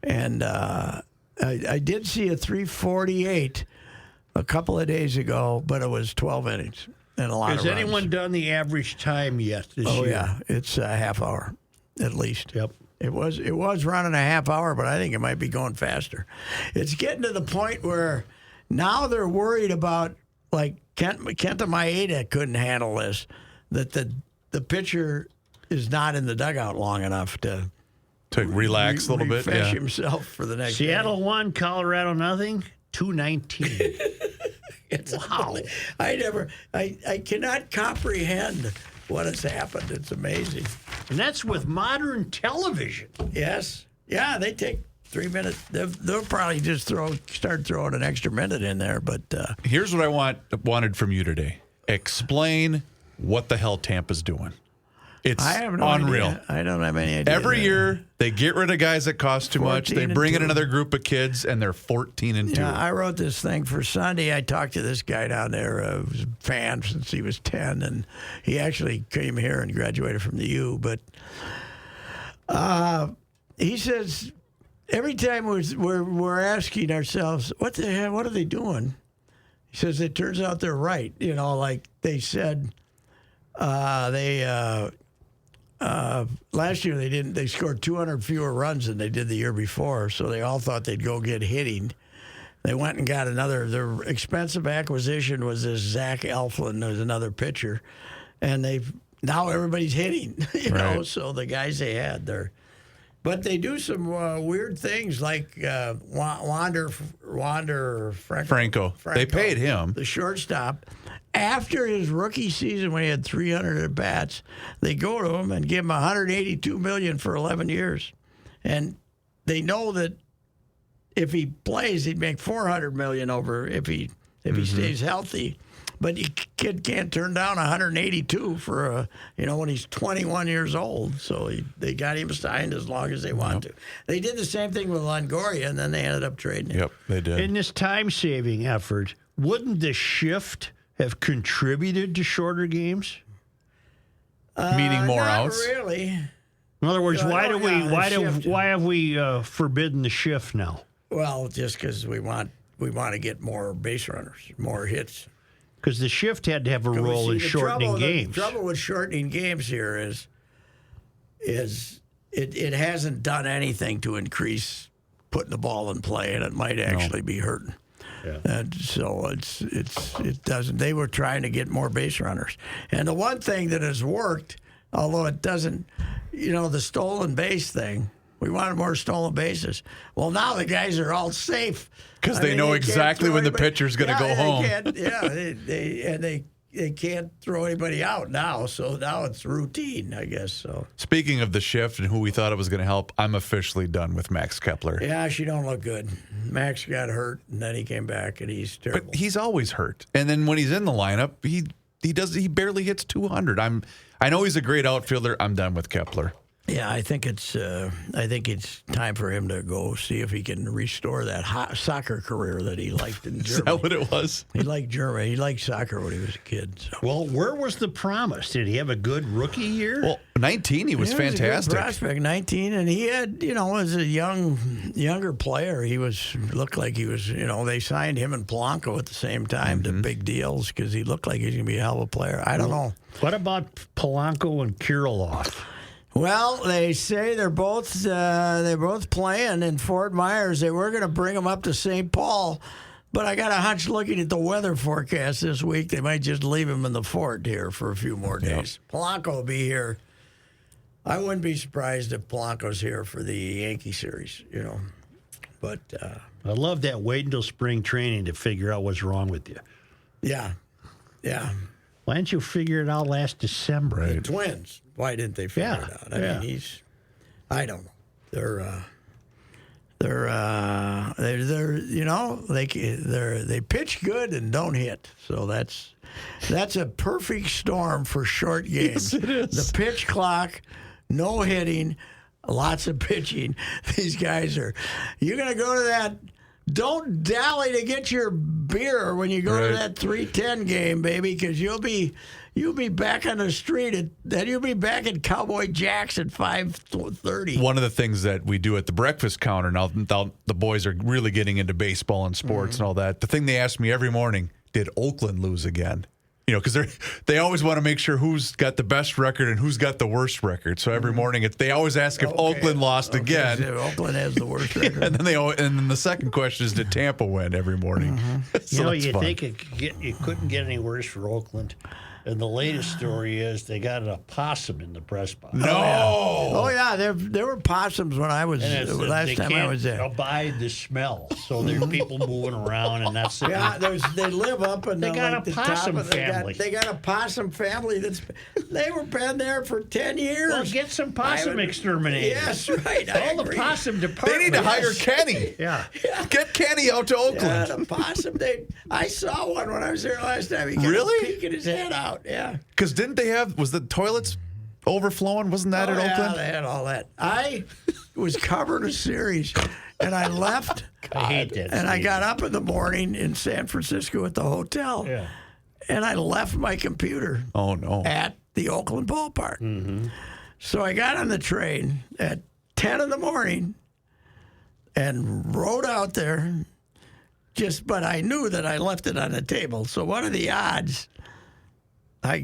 Speaker 2: And I did see a 3:48 a couple of days ago, but it was 12 innings and a lot
Speaker 3: Has
Speaker 2: of runs.
Speaker 3: anyone done the average time yet this
Speaker 2: Oh
Speaker 3: year?
Speaker 2: yeah, it's a half hour at least.
Speaker 3: Yep.
Speaker 2: It was running a half hour, but I think it might be going faster. It's getting to the point where now they're worried about, like Kenta Maeda couldn't handle this, that the pitcher is not in the dugout long enough to
Speaker 5: Relax a little bit.
Speaker 2: refresh
Speaker 5: Yeah.
Speaker 2: himself for the next
Speaker 3: Seattle 1, Colorado nothing. 2:19.
Speaker 2: Wow. I cannot comprehend what has happened. It's amazing.
Speaker 3: And that's with modern television.
Speaker 2: Yes. Yeah, they take 3 minutes. They'll probably just start throwing an extra minute in there. But
Speaker 5: Here's what I wanted from you today. Explain what the hell Tampa's doing. It's
Speaker 2: I have no
Speaker 5: unreal.
Speaker 2: idea. I don't have any idea.
Speaker 5: Every year they get rid of guys that cost too much.
Speaker 2: 14
Speaker 5: They
Speaker 2: and
Speaker 5: bring in
Speaker 2: 2.
Speaker 5: another group of kids, and they're 14-2.
Speaker 2: Yeah, I wrote this thing for Sunday. I talked to this guy down there who's a fan since he was 10, and he actually came here and graduated from the U. But he says every time we're asking ourselves, what the hell, what are they doing? He says it turns out they're right. You know, like they said, last year they scored 200 fewer runs than they did the year before, so they all thought they'd go get hitting. They went and got their expensive acquisition was this Zach Eflin, who's another pitcher, and now everybody's hitting, you know,
Speaker 5: Right.
Speaker 2: so the guys they had there. But they do some weird things like Wander
Speaker 5: Franco. They paid him.
Speaker 2: the shortstop. After his rookie season, when he had 300 at bats, they go to him and give him $182 million for 11 years, and they know that if he plays, he'd make $400 million over if he stays healthy. But kid can't turn down 182 for when he's 21 years old. So they got him signed as long as they want to. They did the same thing with Longoria, and then they ended up trading him.
Speaker 5: Yep, they did.
Speaker 3: In this time-saving effort, wouldn't the shift have contributed to shorter games?
Speaker 5: Meaning more
Speaker 2: not
Speaker 5: outs?
Speaker 2: really.
Speaker 3: In other words, why have we forbidden the shift now?
Speaker 2: Well, just because we want to get more base runners, more hits.
Speaker 3: Because the shift had to have a role in shortening games.
Speaker 2: The trouble with shortening games here is it hasn't done anything to increase putting the ball in play, and it might actually be hurting.
Speaker 3: Yeah.
Speaker 2: And so it doesn't. They were trying to get more base runners, and the one thing that has worked, although it doesn't, the stolen base thing. We wanted more stolen bases. Well, now the guys are all safe
Speaker 5: because they know exactly when the pitcher's going to go home.
Speaker 2: They can't throw anybody out now. So now it's routine, I guess. So
Speaker 5: speaking of the shift and who we thought it was going to help, I'm officially done with Max Kepler.
Speaker 2: Yeah, she don't look good. Max got hurt, and then he came back, and he's terrible.
Speaker 5: But he's always hurt, and then when he's in the lineup, he barely hits 200. I know he's a great outfielder. I'm done with Kepler.
Speaker 2: Yeah, I think it's time for him to go see if he can restore that hot soccer career that he liked in Germany.
Speaker 5: Is that what it was?
Speaker 2: He liked Germany. He liked soccer when he was a kid. So.
Speaker 3: Well, where was the promise? Did he have a good rookie year?
Speaker 5: Well, 19, he was fantastic.
Speaker 2: Was a good prospect, 19, and he had, as a younger player, he looked like he was. They signed him and Polanco at the same time to big deals because he looked like he was going to be a hell of a player. I don't know.
Speaker 3: What about Polanco and Kirilloff?
Speaker 2: Well, they say they're both playing in Fort Myers. They were going to bring them up to St. Paul, but I got a hunch looking at the weather forecast this week, they might just leave him in the fort here for a few more days. Yep. Polanco will be here. I wouldn't be surprised if Polanco's here for the Yankee series, But
Speaker 3: I love that. Wait until spring training to figure out what's wrong with you.
Speaker 2: Yeah.
Speaker 3: Why didn't you figure it out last December?
Speaker 2: Right. The Twins. Why didn't they figure it out? I mean, I don't know. They pitch good and don't hit. So that's a perfect storm for short games.
Speaker 5: Yes, it is.
Speaker 2: The pitch clock, no hitting, lots of pitching. These guys are. You're going to go to that. Don't dally to get your beer when you go to that 3:10 game, baby, because you'll be back on the street then you'll be back at Cowboy Jack's at 5:30.
Speaker 5: One of the things that we do at the breakfast counter now the boys are really getting into baseball and sports and all that. The thing they ask me every morning: did Oakland lose again? Because they always want to make sure who's got the best record and who's got the worst record. So every morning they always ask if Oakland lost again.
Speaker 2: So Oakland has the worst record.
Speaker 5: And then the second question is, did Tampa win every morning? So
Speaker 3: you think it couldn't get any worse for Oakland. And the latest story is they got an opossum in the press box.
Speaker 5: No.
Speaker 2: Oh yeah, there were possums when I was last time I was there.
Speaker 3: They can't abide the smell, so there's people moving around, and that's it.
Speaker 2: Yeah, they live up in
Speaker 3: they got a possum family.
Speaker 2: They got a possum family they were been there for 10 years.
Speaker 3: Well, get some possum exterminators.
Speaker 2: Yes, right.
Speaker 3: All the possum department.
Speaker 5: They need to hire Kenny.
Speaker 3: Yeah.
Speaker 5: Get Kenny out to Oakland.
Speaker 2: Yeah, the possum. I saw one when I was there last time. He kept peeking his head out. Yeah.
Speaker 5: Because was the toilets overflowing? Wasn't that at Oakland?
Speaker 2: Yeah, they had all that. I was covering a series, and I left.
Speaker 3: I hate that.
Speaker 2: And I got up in the morning in San Francisco at the hotel.
Speaker 3: Yeah.
Speaker 2: And I left my computer.
Speaker 5: Oh, no.
Speaker 2: At the Oakland ballpark.
Speaker 3: Mm-hmm.
Speaker 2: So I got on the train at 10 in the morning and rode out there. But I knew that I left it on the table. So what are the odds? I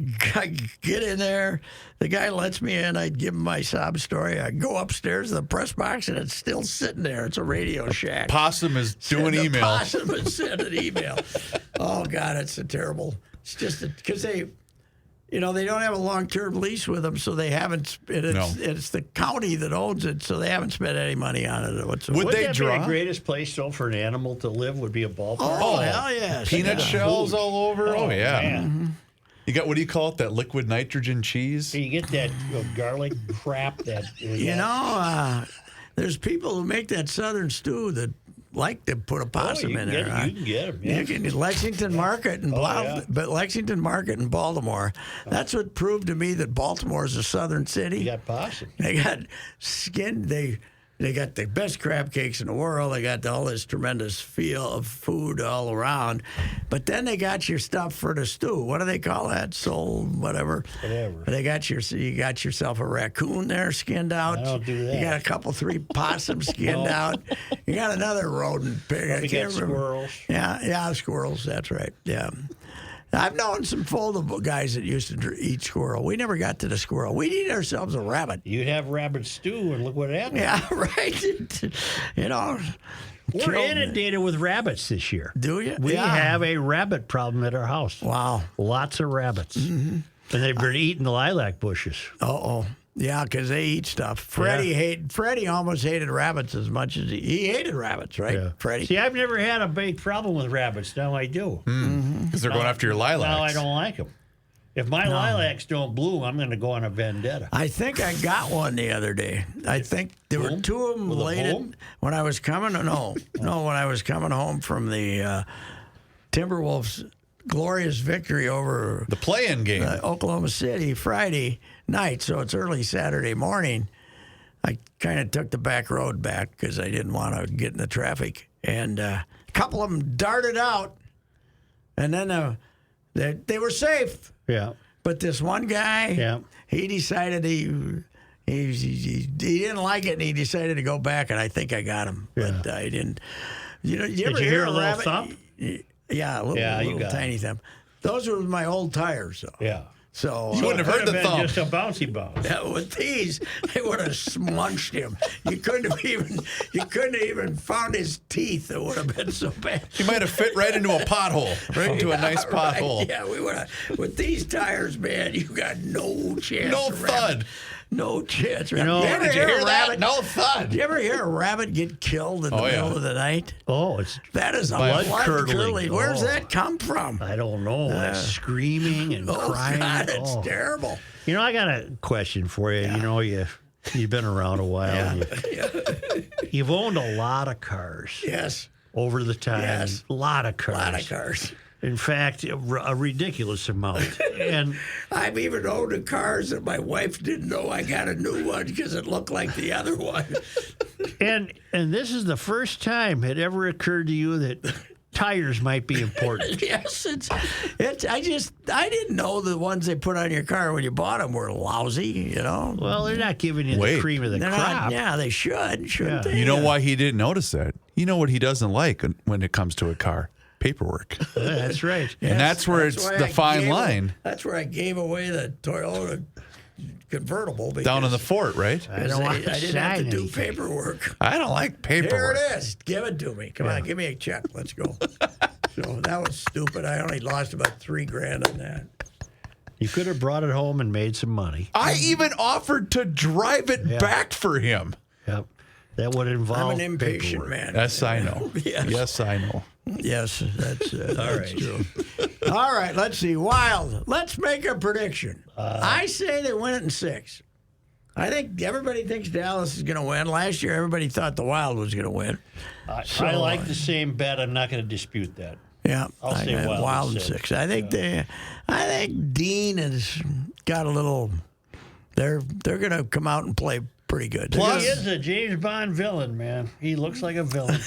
Speaker 2: get in there. The guy lets me in. I give him my sob story. I go upstairs to the press box, and it's still sitting there. It's a Radio Shack.
Speaker 5: Possum is doing email.
Speaker 2: Possum is sending email. Oh, God, it's a terrible. It's just because they don't have a long-term lease with them, so they haven't. It's the county that owns it, so they haven't spent any money on it whatsoever.
Speaker 5: Would they
Speaker 3: that
Speaker 5: draw?
Speaker 3: be the greatest place, though, for an animal to live would be a ballpark?
Speaker 2: Oh hell yes.
Speaker 5: Peanut shells all over. Oh yeah.
Speaker 3: Man.
Speaker 5: You got, what do you call it? That liquid nitrogen cheese?
Speaker 3: You get that garlic crap that.
Speaker 2: There's people who make that southern stew that like to put a possum in there.
Speaker 3: You can get them. Yeah.
Speaker 2: You can Lexington Market and but Lexington Market in Baltimore. That's what proved to me that Baltimore is a southern city.
Speaker 3: You got possum.
Speaker 2: They got skin. They got the best crab cakes in the world. They got all this tremendous feel of food all around. But then they got your stuff for the stew. What do they call that? Soul, whatever.
Speaker 3: Whatever.
Speaker 2: You got yourself a raccoon there skinned out.
Speaker 3: I don't do that.
Speaker 2: You got three possums skinned out. You got another rodent pig.
Speaker 3: You got squirrels.
Speaker 2: Yeah, squirrels. That's right. Yeah. I've known some foldable guys that used to eat squirrel. We never got to the squirrel. We'd eat ourselves a rabbit.
Speaker 3: You'd have rabbit stew, and look what happened.
Speaker 2: Yeah, right. You know.
Speaker 3: We're inundated with rabbits this year.
Speaker 2: Do you?
Speaker 3: We
Speaker 2: Yeah.
Speaker 3: have a rabbit problem at our house.
Speaker 2: Wow.
Speaker 3: Lots of rabbits. Mm-hmm. And they've been eating the lilac bushes.
Speaker 2: Uh-oh. Yeah, because they eat stuff. Freddie almost hated rabbits as much as he hated rabbits, right?
Speaker 3: Yeah.
Speaker 2: Freddie.
Speaker 3: See, I've never had a big problem with rabbits. Now I do.
Speaker 5: Because they're going after your lilacs.
Speaker 3: Now I don't like them. If my lilacs don't bloom, I'm going to go on a vendetta.
Speaker 2: I think I got one the other day. I think there were two of them
Speaker 3: With a
Speaker 2: laid
Speaker 3: boom?
Speaker 2: when I was coming. No, when I was coming home from the Timberwolves' glorious victory over
Speaker 5: The play-in game.
Speaker 2: Oklahoma City Friday night, so it's early Saturday morning. I kind of took the back road back because I didn't want to get in the traffic. And a couple of them darted out, and then they were safe.
Speaker 3: Yeah.
Speaker 2: But this one guy, he decided he didn't like it, and he decided to go back, and I think I got him. But I didn't. You know,
Speaker 3: Did you hear a little thump?
Speaker 2: Yeah, a little tiny thump. Those were my old tires, though.
Speaker 3: Yeah.
Speaker 2: So
Speaker 5: You wouldn't have heard the
Speaker 3: been
Speaker 5: thump.
Speaker 3: just a bouncy bounce.
Speaker 2: with these, they would have smunched him. You couldn't have even found his teeth. It would have been so bad.
Speaker 5: He might have fit right into a pothole, right into a nice
Speaker 2: Right,
Speaker 5: pothole.
Speaker 2: yeah, we would have. With these tires, man, you got no chance.
Speaker 5: No
Speaker 2: of
Speaker 5: thud.
Speaker 2: No chance.
Speaker 3: You know,
Speaker 2: ever
Speaker 5: Did you
Speaker 2: hear
Speaker 5: hear
Speaker 2: a
Speaker 5: that?
Speaker 2: rabbit?
Speaker 5: No thud.
Speaker 2: Did you ever hear a rabbit get killed in the middle of the night?
Speaker 3: Oh, it's
Speaker 2: That is a
Speaker 3: Blood
Speaker 2: blood
Speaker 3: curdling.
Speaker 2: curdling. Where's
Speaker 3: Oh.
Speaker 2: that come from?
Speaker 3: I don't know. Like screaming and crying.
Speaker 2: God, it's
Speaker 3: Oh.
Speaker 2: terrible.
Speaker 3: You know, I got a question for you. You know, you've been around a while.
Speaker 2: Yeah.
Speaker 3: And you've owned a lot of cars
Speaker 2: Yes,
Speaker 3: over the time.
Speaker 2: Yes.
Speaker 3: A lot of
Speaker 2: a
Speaker 3: cars.
Speaker 2: lot of cars.
Speaker 3: In fact, a ridiculous amount. And
Speaker 2: I've even owned cars that my wife didn't know I got a new one because it looked like the other one.
Speaker 3: and this is the first time it ever occurred to you that tires might be important.
Speaker 2: Yes, it's. I didn't know the ones they put on your car when you bought them were lousy. You know.
Speaker 3: Well, they're not giving you the
Speaker 5: Wait.
Speaker 3: cream of the
Speaker 2: They're
Speaker 3: crop.
Speaker 2: not. Yeah, they should. Shouldn't
Speaker 3: Yeah.
Speaker 2: they?
Speaker 5: You know why he didn't notice that? You know what he doesn't like when it comes to a car? Paperwork.
Speaker 3: That's right.
Speaker 5: And that's where it's
Speaker 2: why
Speaker 5: the
Speaker 2: I
Speaker 5: fine
Speaker 2: gave-
Speaker 5: line.
Speaker 2: That's where I gave away the Toyota convertible.
Speaker 5: Down in the
Speaker 2: because
Speaker 5: fort, right?
Speaker 3: I don't want
Speaker 2: I
Speaker 3: to
Speaker 2: didn't have to
Speaker 3: sign
Speaker 2: do
Speaker 3: anything.
Speaker 2: paperwork.
Speaker 5: I don't like
Speaker 2: Here
Speaker 5: paperwork.
Speaker 2: it is. Give it to me. Come on, give me a check. Let's go. So that was stupid. I only lost about $3,000 on that.
Speaker 3: You could have brought it home and made some money.
Speaker 5: I even offered to drive it back for him.
Speaker 3: Yep. That would involve
Speaker 2: I'm an impatient
Speaker 3: paperwork.
Speaker 2: man.
Speaker 5: Yes, I know.
Speaker 2: Yes.
Speaker 5: Yes, I know.
Speaker 2: Yes, that's
Speaker 3: right.
Speaker 2: true. All right, let's see. Wild. Let's make a prediction. I say they win it in 6. I think everybody thinks Dallas is going to win. Last year, everybody thought the Wild was going to win.
Speaker 3: I like the same bet. I'm not going to dispute that.
Speaker 2: Yeah,
Speaker 3: I'll say
Speaker 2: got
Speaker 3: Wild in
Speaker 2: in
Speaker 3: 6.
Speaker 2: 6. I think Dean has got a little. They're going to come out and play pretty good. They're
Speaker 3: He
Speaker 2: gonna-
Speaker 3: is a James Bond villain, man. He looks like a villain.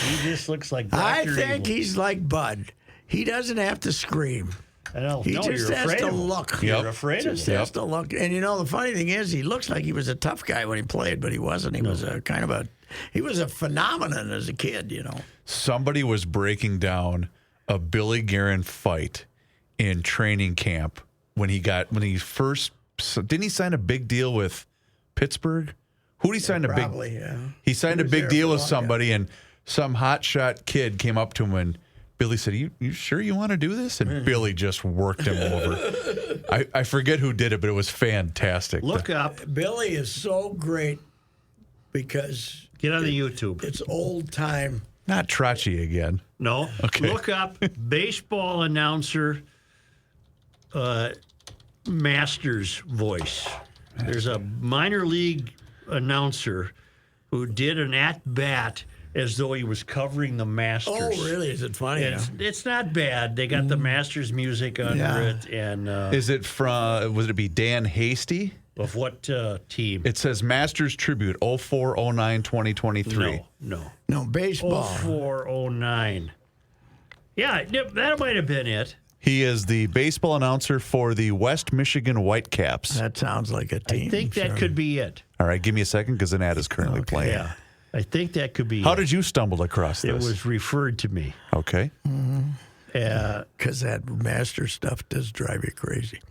Speaker 3: He just looks like Dr.
Speaker 2: I think
Speaker 3: Evil.
Speaker 2: he's like Bud. He doesn't have to scream.
Speaker 3: I don't
Speaker 2: He
Speaker 3: know.
Speaker 2: just
Speaker 3: You're
Speaker 2: has
Speaker 3: afraid
Speaker 2: to
Speaker 3: of him.
Speaker 2: look.
Speaker 3: You're
Speaker 5: Yep.
Speaker 3: afraid of
Speaker 2: Just
Speaker 3: him.
Speaker 2: has to look. And you know, the funny thing is, he looks like he was a tough guy when he played, but he wasn't. He was a kind of he was a phenomenon as a kid, you know.
Speaker 5: Somebody was breaking down a Billy Guerin fight in training camp when he first didn't he sign a big deal with Pittsburgh? Who did he sign a big?
Speaker 2: Probably, yeah.
Speaker 5: He signed
Speaker 2: He
Speaker 5: a
Speaker 2: was
Speaker 5: big
Speaker 2: there
Speaker 5: deal
Speaker 2: for a
Speaker 5: with
Speaker 2: long
Speaker 5: somebody, and some hotshot kid came up to him and Billy said, you sure you want to do this? And Billy just worked him over. I forget who did it, but it was fantastic.
Speaker 3: Look up.
Speaker 2: Billy is so great because
Speaker 3: Get on the YouTube.
Speaker 2: it's old time.
Speaker 5: Not Tracci again.
Speaker 3: No.
Speaker 5: Okay.
Speaker 3: Look up baseball announcer Masters voice. There's a minor league announcer who did an at-bat as though he was covering the Masters.
Speaker 2: Oh, really? Is it funny?
Speaker 3: It's not bad. They got the Masters music under it. And
Speaker 5: Is it from, would it be Dan Hasty?
Speaker 3: of what team?
Speaker 5: It says Masters Tribute 0409 2023.
Speaker 2: No, baseball.
Speaker 3: 0409. Yeah, that might have been it.
Speaker 5: He is the baseball announcer for the West Michigan Whitecaps.
Speaker 2: That sounds like a team.
Speaker 3: I think that could be it.
Speaker 5: All right, give me a second because an ad is currently playing.
Speaker 3: Yeah, I think that could be
Speaker 5: How
Speaker 3: it.
Speaker 5: did you stumble across
Speaker 3: It
Speaker 5: this?
Speaker 3: was referred to me.
Speaker 5: Okay.
Speaker 2: Because that master stuff does drive you crazy.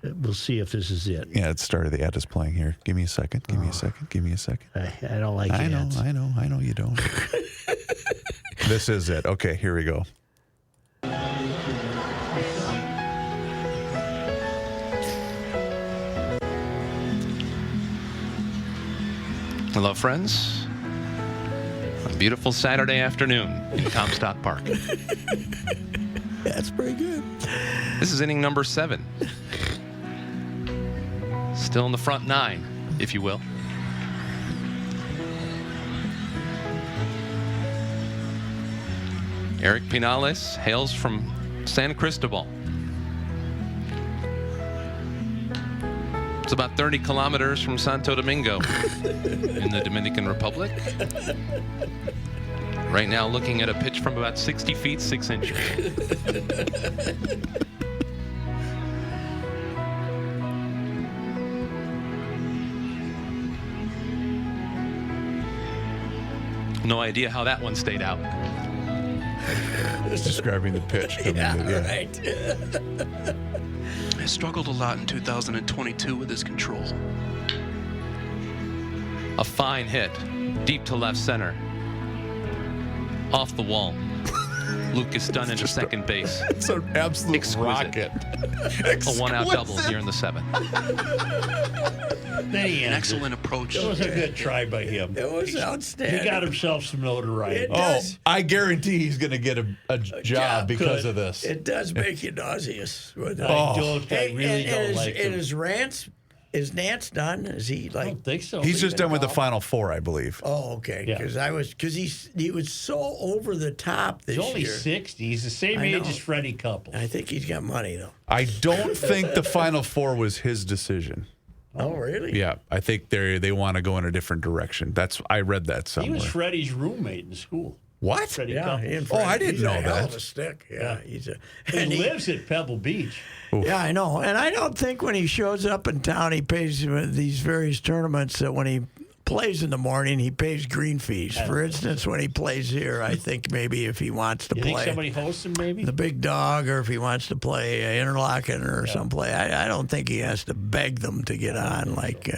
Speaker 3: We'll see if this is it.
Speaker 5: Yeah, it started. The ad is playing here. Give me a second. Give me a second. Give me a second.
Speaker 3: I don't like
Speaker 5: I
Speaker 3: ads.
Speaker 5: know you don't. This is it. Okay, here we go.
Speaker 6: Hello, friends. A beautiful Saturday afternoon in Comstock Park.
Speaker 2: That's pretty good.
Speaker 6: This is inning number 7. Still in the front 9, if you will. Eric Pinales hails from San Cristobal. It's about 30 kilometers from Santo Domingo in the Dominican Republic. Right now looking at a pitch from about 60 feet, 6 inches. No idea how that one stayed out.
Speaker 5: It's describing the pitch.
Speaker 2: Right.
Speaker 7: I struggled a lot in 2022 with his control.
Speaker 6: A fine hit, deep to left center. Off the wall. Lucas Dunn into second base.
Speaker 5: It's an absolute
Speaker 6: Exquisite.
Speaker 5: rocket.
Speaker 6: A one-out double here in the 7th.
Speaker 3: Then he
Speaker 7: An
Speaker 3: answered.
Speaker 7: excellent approach.
Speaker 3: It was a good try by him.
Speaker 2: It was outstanding.
Speaker 3: He got himself some notoriety.
Speaker 2: It
Speaker 5: Oh,
Speaker 2: does.
Speaker 5: I guarantee he's going to get a job because of this.
Speaker 2: It does make you nauseous.
Speaker 3: I really don't like him.
Speaker 2: And is Nance done? Is he
Speaker 3: I
Speaker 2: like?
Speaker 3: don't think so.
Speaker 5: He's just done with the
Speaker 2: golf?
Speaker 5: Final Four, I believe.
Speaker 2: Oh, okay.
Speaker 3: Yeah.
Speaker 2: Because he was so over the top this
Speaker 3: He's only
Speaker 2: year.
Speaker 3: 60. He's the same
Speaker 2: I
Speaker 3: age
Speaker 2: know.
Speaker 3: as Freddie Couples.
Speaker 2: I think he's got money though.
Speaker 5: I don't think the Final Four was his decision.
Speaker 2: Oh, really?
Speaker 5: Yeah, I think they want to go in a different direction. I read that
Speaker 3: He
Speaker 5: somewhere.
Speaker 3: was Freddie's roommate in school.
Speaker 5: What?
Speaker 3: Freddie
Speaker 2: Yeah.
Speaker 3: Couples.
Speaker 2: he and
Speaker 5: Oh, I
Speaker 2: Fred-
Speaker 5: didn't
Speaker 2: he's
Speaker 5: know
Speaker 2: a hell
Speaker 5: that.
Speaker 2: of a stick. Yeah, he's a.
Speaker 3: He
Speaker 2: and
Speaker 3: lives at Pebble Beach.
Speaker 2: Yeah, I know. And I don't think when he shows up in town, he pays these various tournaments that when he plays in the morning, he pays green fees. For instance, when he plays here, I think maybe if he wants to
Speaker 3: You think
Speaker 2: play
Speaker 3: somebody hosts him, maybe?
Speaker 2: the Big Dog or if he wants to play Interlaken or someplace, I don't think he has to beg them to get on. Like,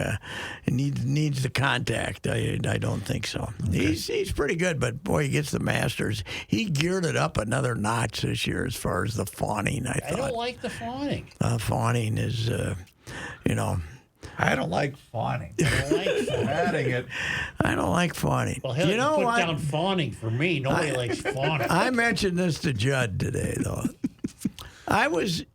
Speaker 2: he needs the contact. I don't think so. Okay. He's pretty good, but boy, he gets the Masters. He geared it up another notch this year as far as the fawning, I
Speaker 3: I
Speaker 2: thought.
Speaker 3: don't like the fawning.
Speaker 2: Fawning is,
Speaker 5: I don't like fawning.
Speaker 3: I don't like fawning.
Speaker 5: Adding it.
Speaker 2: I don't like fawning.
Speaker 3: Well, hell,
Speaker 2: you know
Speaker 3: put
Speaker 2: what?
Speaker 3: down fawning for me. Nobody likes fawning.
Speaker 2: I mentioned this to Judd today, though. I went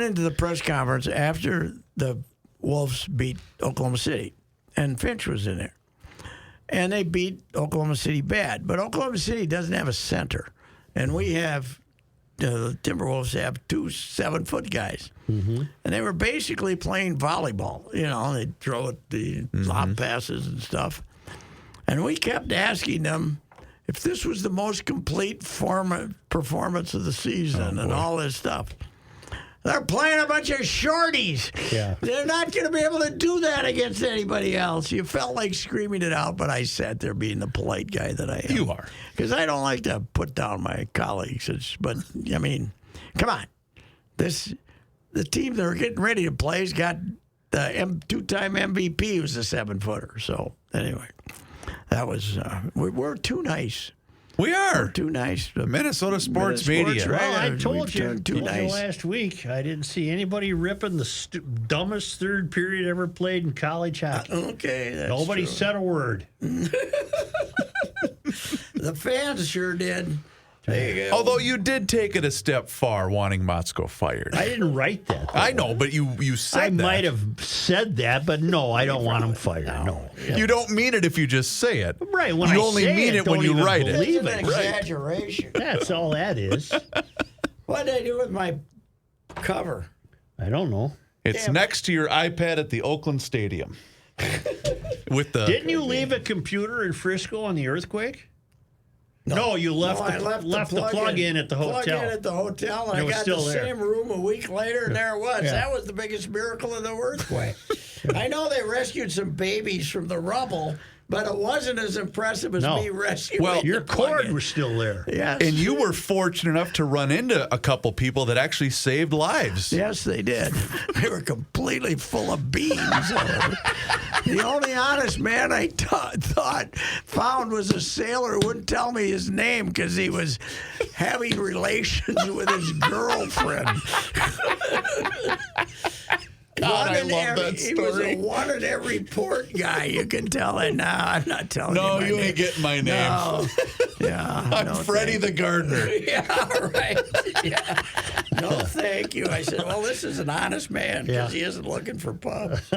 Speaker 2: into the press conference after the Wolves beat Oklahoma City, and Finch was in there. And they beat Oklahoma City bad. But Oklahoma City doesn't have a center. And we have, the Timberwolves have 2 7-foot guys. Mm-hmm. And they were basically playing volleyball. You know, they'd throw it, the lob passes and stuff. And we kept asking them if this was the most complete performance of the season and all this stuff. They're playing a bunch of shorties.
Speaker 3: Yeah.
Speaker 2: They're not going to be able to do that against anybody else. You felt like screaming it out, but I sat there being the polite guy that I am.
Speaker 5: You are.
Speaker 2: Because I don't like to put down my colleagues. But, I mean, come on. The team they're getting ready to play has got the 2-time MVP who's a 7-footer. So, anyway, that was, we're too nice.
Speaker 5: We are.
Speaker 2: Too nice.
Speaker 5: Minnesota sports media.
Speaker 2: right?
Speaker 3: Well, I
Speaker 2: We've
Speaker 3: told you
Speaker 2: too nice.
Speaker 3: last week. I didn't see anybody ripping the dumbest third period ever played in college hockey.
Speaker 2: Okay, that's
Speaker 3: Nobody
Speaker 2: true.
Speaker 3: said a word.
Speaker 2: The fans sure did. There you go.
Speaker 5: Although you did take it a step far, wanting Motzko fired.
Speaker 3: I didn't write that.
Speaker 5: I know, but you said
Speaker 3: I
Speaker 5: that.
Speaker 3: might have said that, but no, I don't want him fired. No.
Speaker 5: You don't mean it if you just say it.
Speaker 3: Right. When
Speaker 5: you
Speaker 3: I
Speaker 5: only
Speaker 3: say
Speaker 5: mean it when
Speaker 3: don't
Speaker 5: you
Speaker 3: even
Speaker 5: write it.
Speaker 3: believe
Speaker 2: It's an exaggeration.
Speaker 3: That's all that is.
Speaker 2: What did I do with my cover?
Speaker 3: I don't know.
Speaker 5: It's next to your iPad at the Oakland Stadium. With the
Speaker 3: Didn't you leave a computer in Frisco on the earthquake? No, you left
Speaker 2: I
Speaker 3: the plug-in at the hotel.
Speaker 2: Plug-in at the hotel, and
Speaker 3: It
Speaker 2: I
Speaker 3: was
Speaker 2: got
Speaker 3: still
Speaker 2: the
Speaker 3: there.
Speaker 2: same room a week later, and there it was.
Speaker 3: Yeah.
Speaker 2: That was the biggest miracle of the earthquake. I know they rescued some babies from the rubble, but it wasn't as impressive as me rescuing.
Speaker 5: Well,
Speaker 3: Your
Speaker 2: the plug-in.
Speaker 3: cord was still there.
Speaker 2: Yes.
Speaker 5: And you were fortunate enough to run into a couple people that actually saved lives.
Speaker 2: Yes, they did. They were completely full of beans. The only honest man I found was a sailor who wouldn't tell me his name because he was having relations with his girlfriend.
Speaker 5: God, I love that
Speaker 2: He was
Speaker 5: story.
Speaker 2: a one in every port guy. You can tell that. No, I'm not telling you.
Speaker 5: No,
Speaker 2: my
Speaker 5: you
Speaker 2: name.
Speaker 5: ain't getting my name.
Speaker 2: No. Yeah.
Speaker 5: I'm
Speaker 2: no,
Speaker 5: Freddie
Speaker 2: thank
Speaker 5: the gardener.
Speaker 2: Yeah, right. Yeah. No, thank you. I said, well, this is an honest man because he isn't looking for pubs.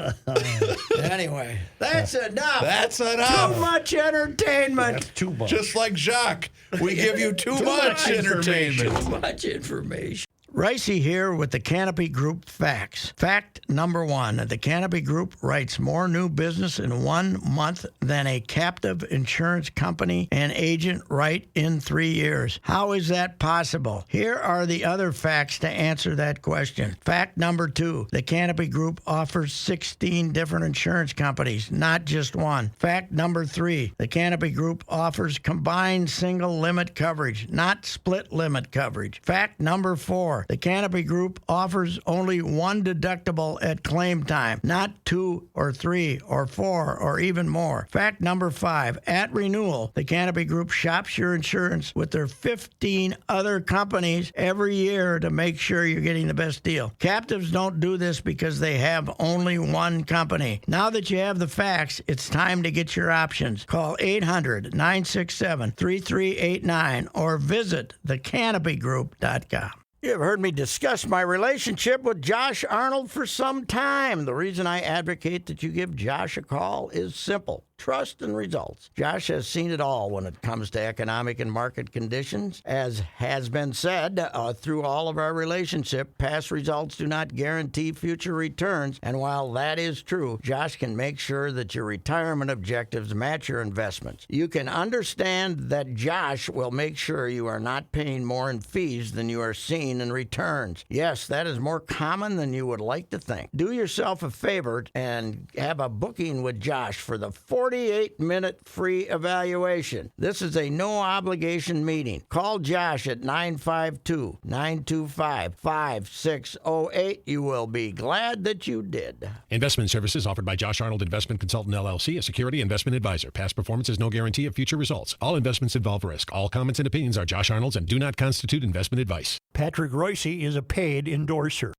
Speaker 2: Anyway, that's enough.
Speaker 5: That's enough.
Speaker 2: Too much entertainment.
Speaker 3: That's too much.
Speaker 5: Just like Jacques, we give you too much entertainment.
Speaker 2: Too much information. Reusse here with the Canopy Group facts. Fact number one, the Canopy Group writes more new business in 1 month than a captive insurance company and agent write in 3 years. How is that possible? Here are the other facts to answer that question. Fact number two, the Canopy Group offers 16 different insurance companies, not just one. Fact number three, the Canopy Group offers combined single limit coverage, not split limit coverage. Fact number four, the Canopy Group offers only one deductible at claim time, not 2 or 3 or 4 or even more. Fact number five, at renewal, the Canopy Group shops your insurance with their 15 other companies every year to make sure you're getting the best deal. Captives don't do this because they have only one company. Now that you have the facts, it's time to get your options. Call 800-967-3389 or visit thecanopygroup.com. You have heard me discuss my relationship with Josh Arnold for some time. The reason I advocate that you give Josh a call is simple. Trust and results. Josh has seen it all when it comes to economic and market conditions. As has been said, through all of our relationship, past results do not guarantee future returns. And while that is true, Josh can make sure that your retirement objectives match your investments. You can understand that Josh will make sure you are not paying more in fees than you are seeing in returns. Yes, that is more common than you would like to think. Do yourself a favor and have a booking with Josh for the 48-minute free evaluation. This is a no-obligation meeting. Call Josh at 952-925-5608. You will be glad that you did.
Speaker 8: Investment services offered by Josh Arnold Investment Consultant LLC, a security investment advisor. Past performance is no guarantee of future results. All investments involve risk. All comments and opinions are Josh Arnold's and do not constitute investment advice.
Speaker 3: Patrick Reusse is a paid endorser.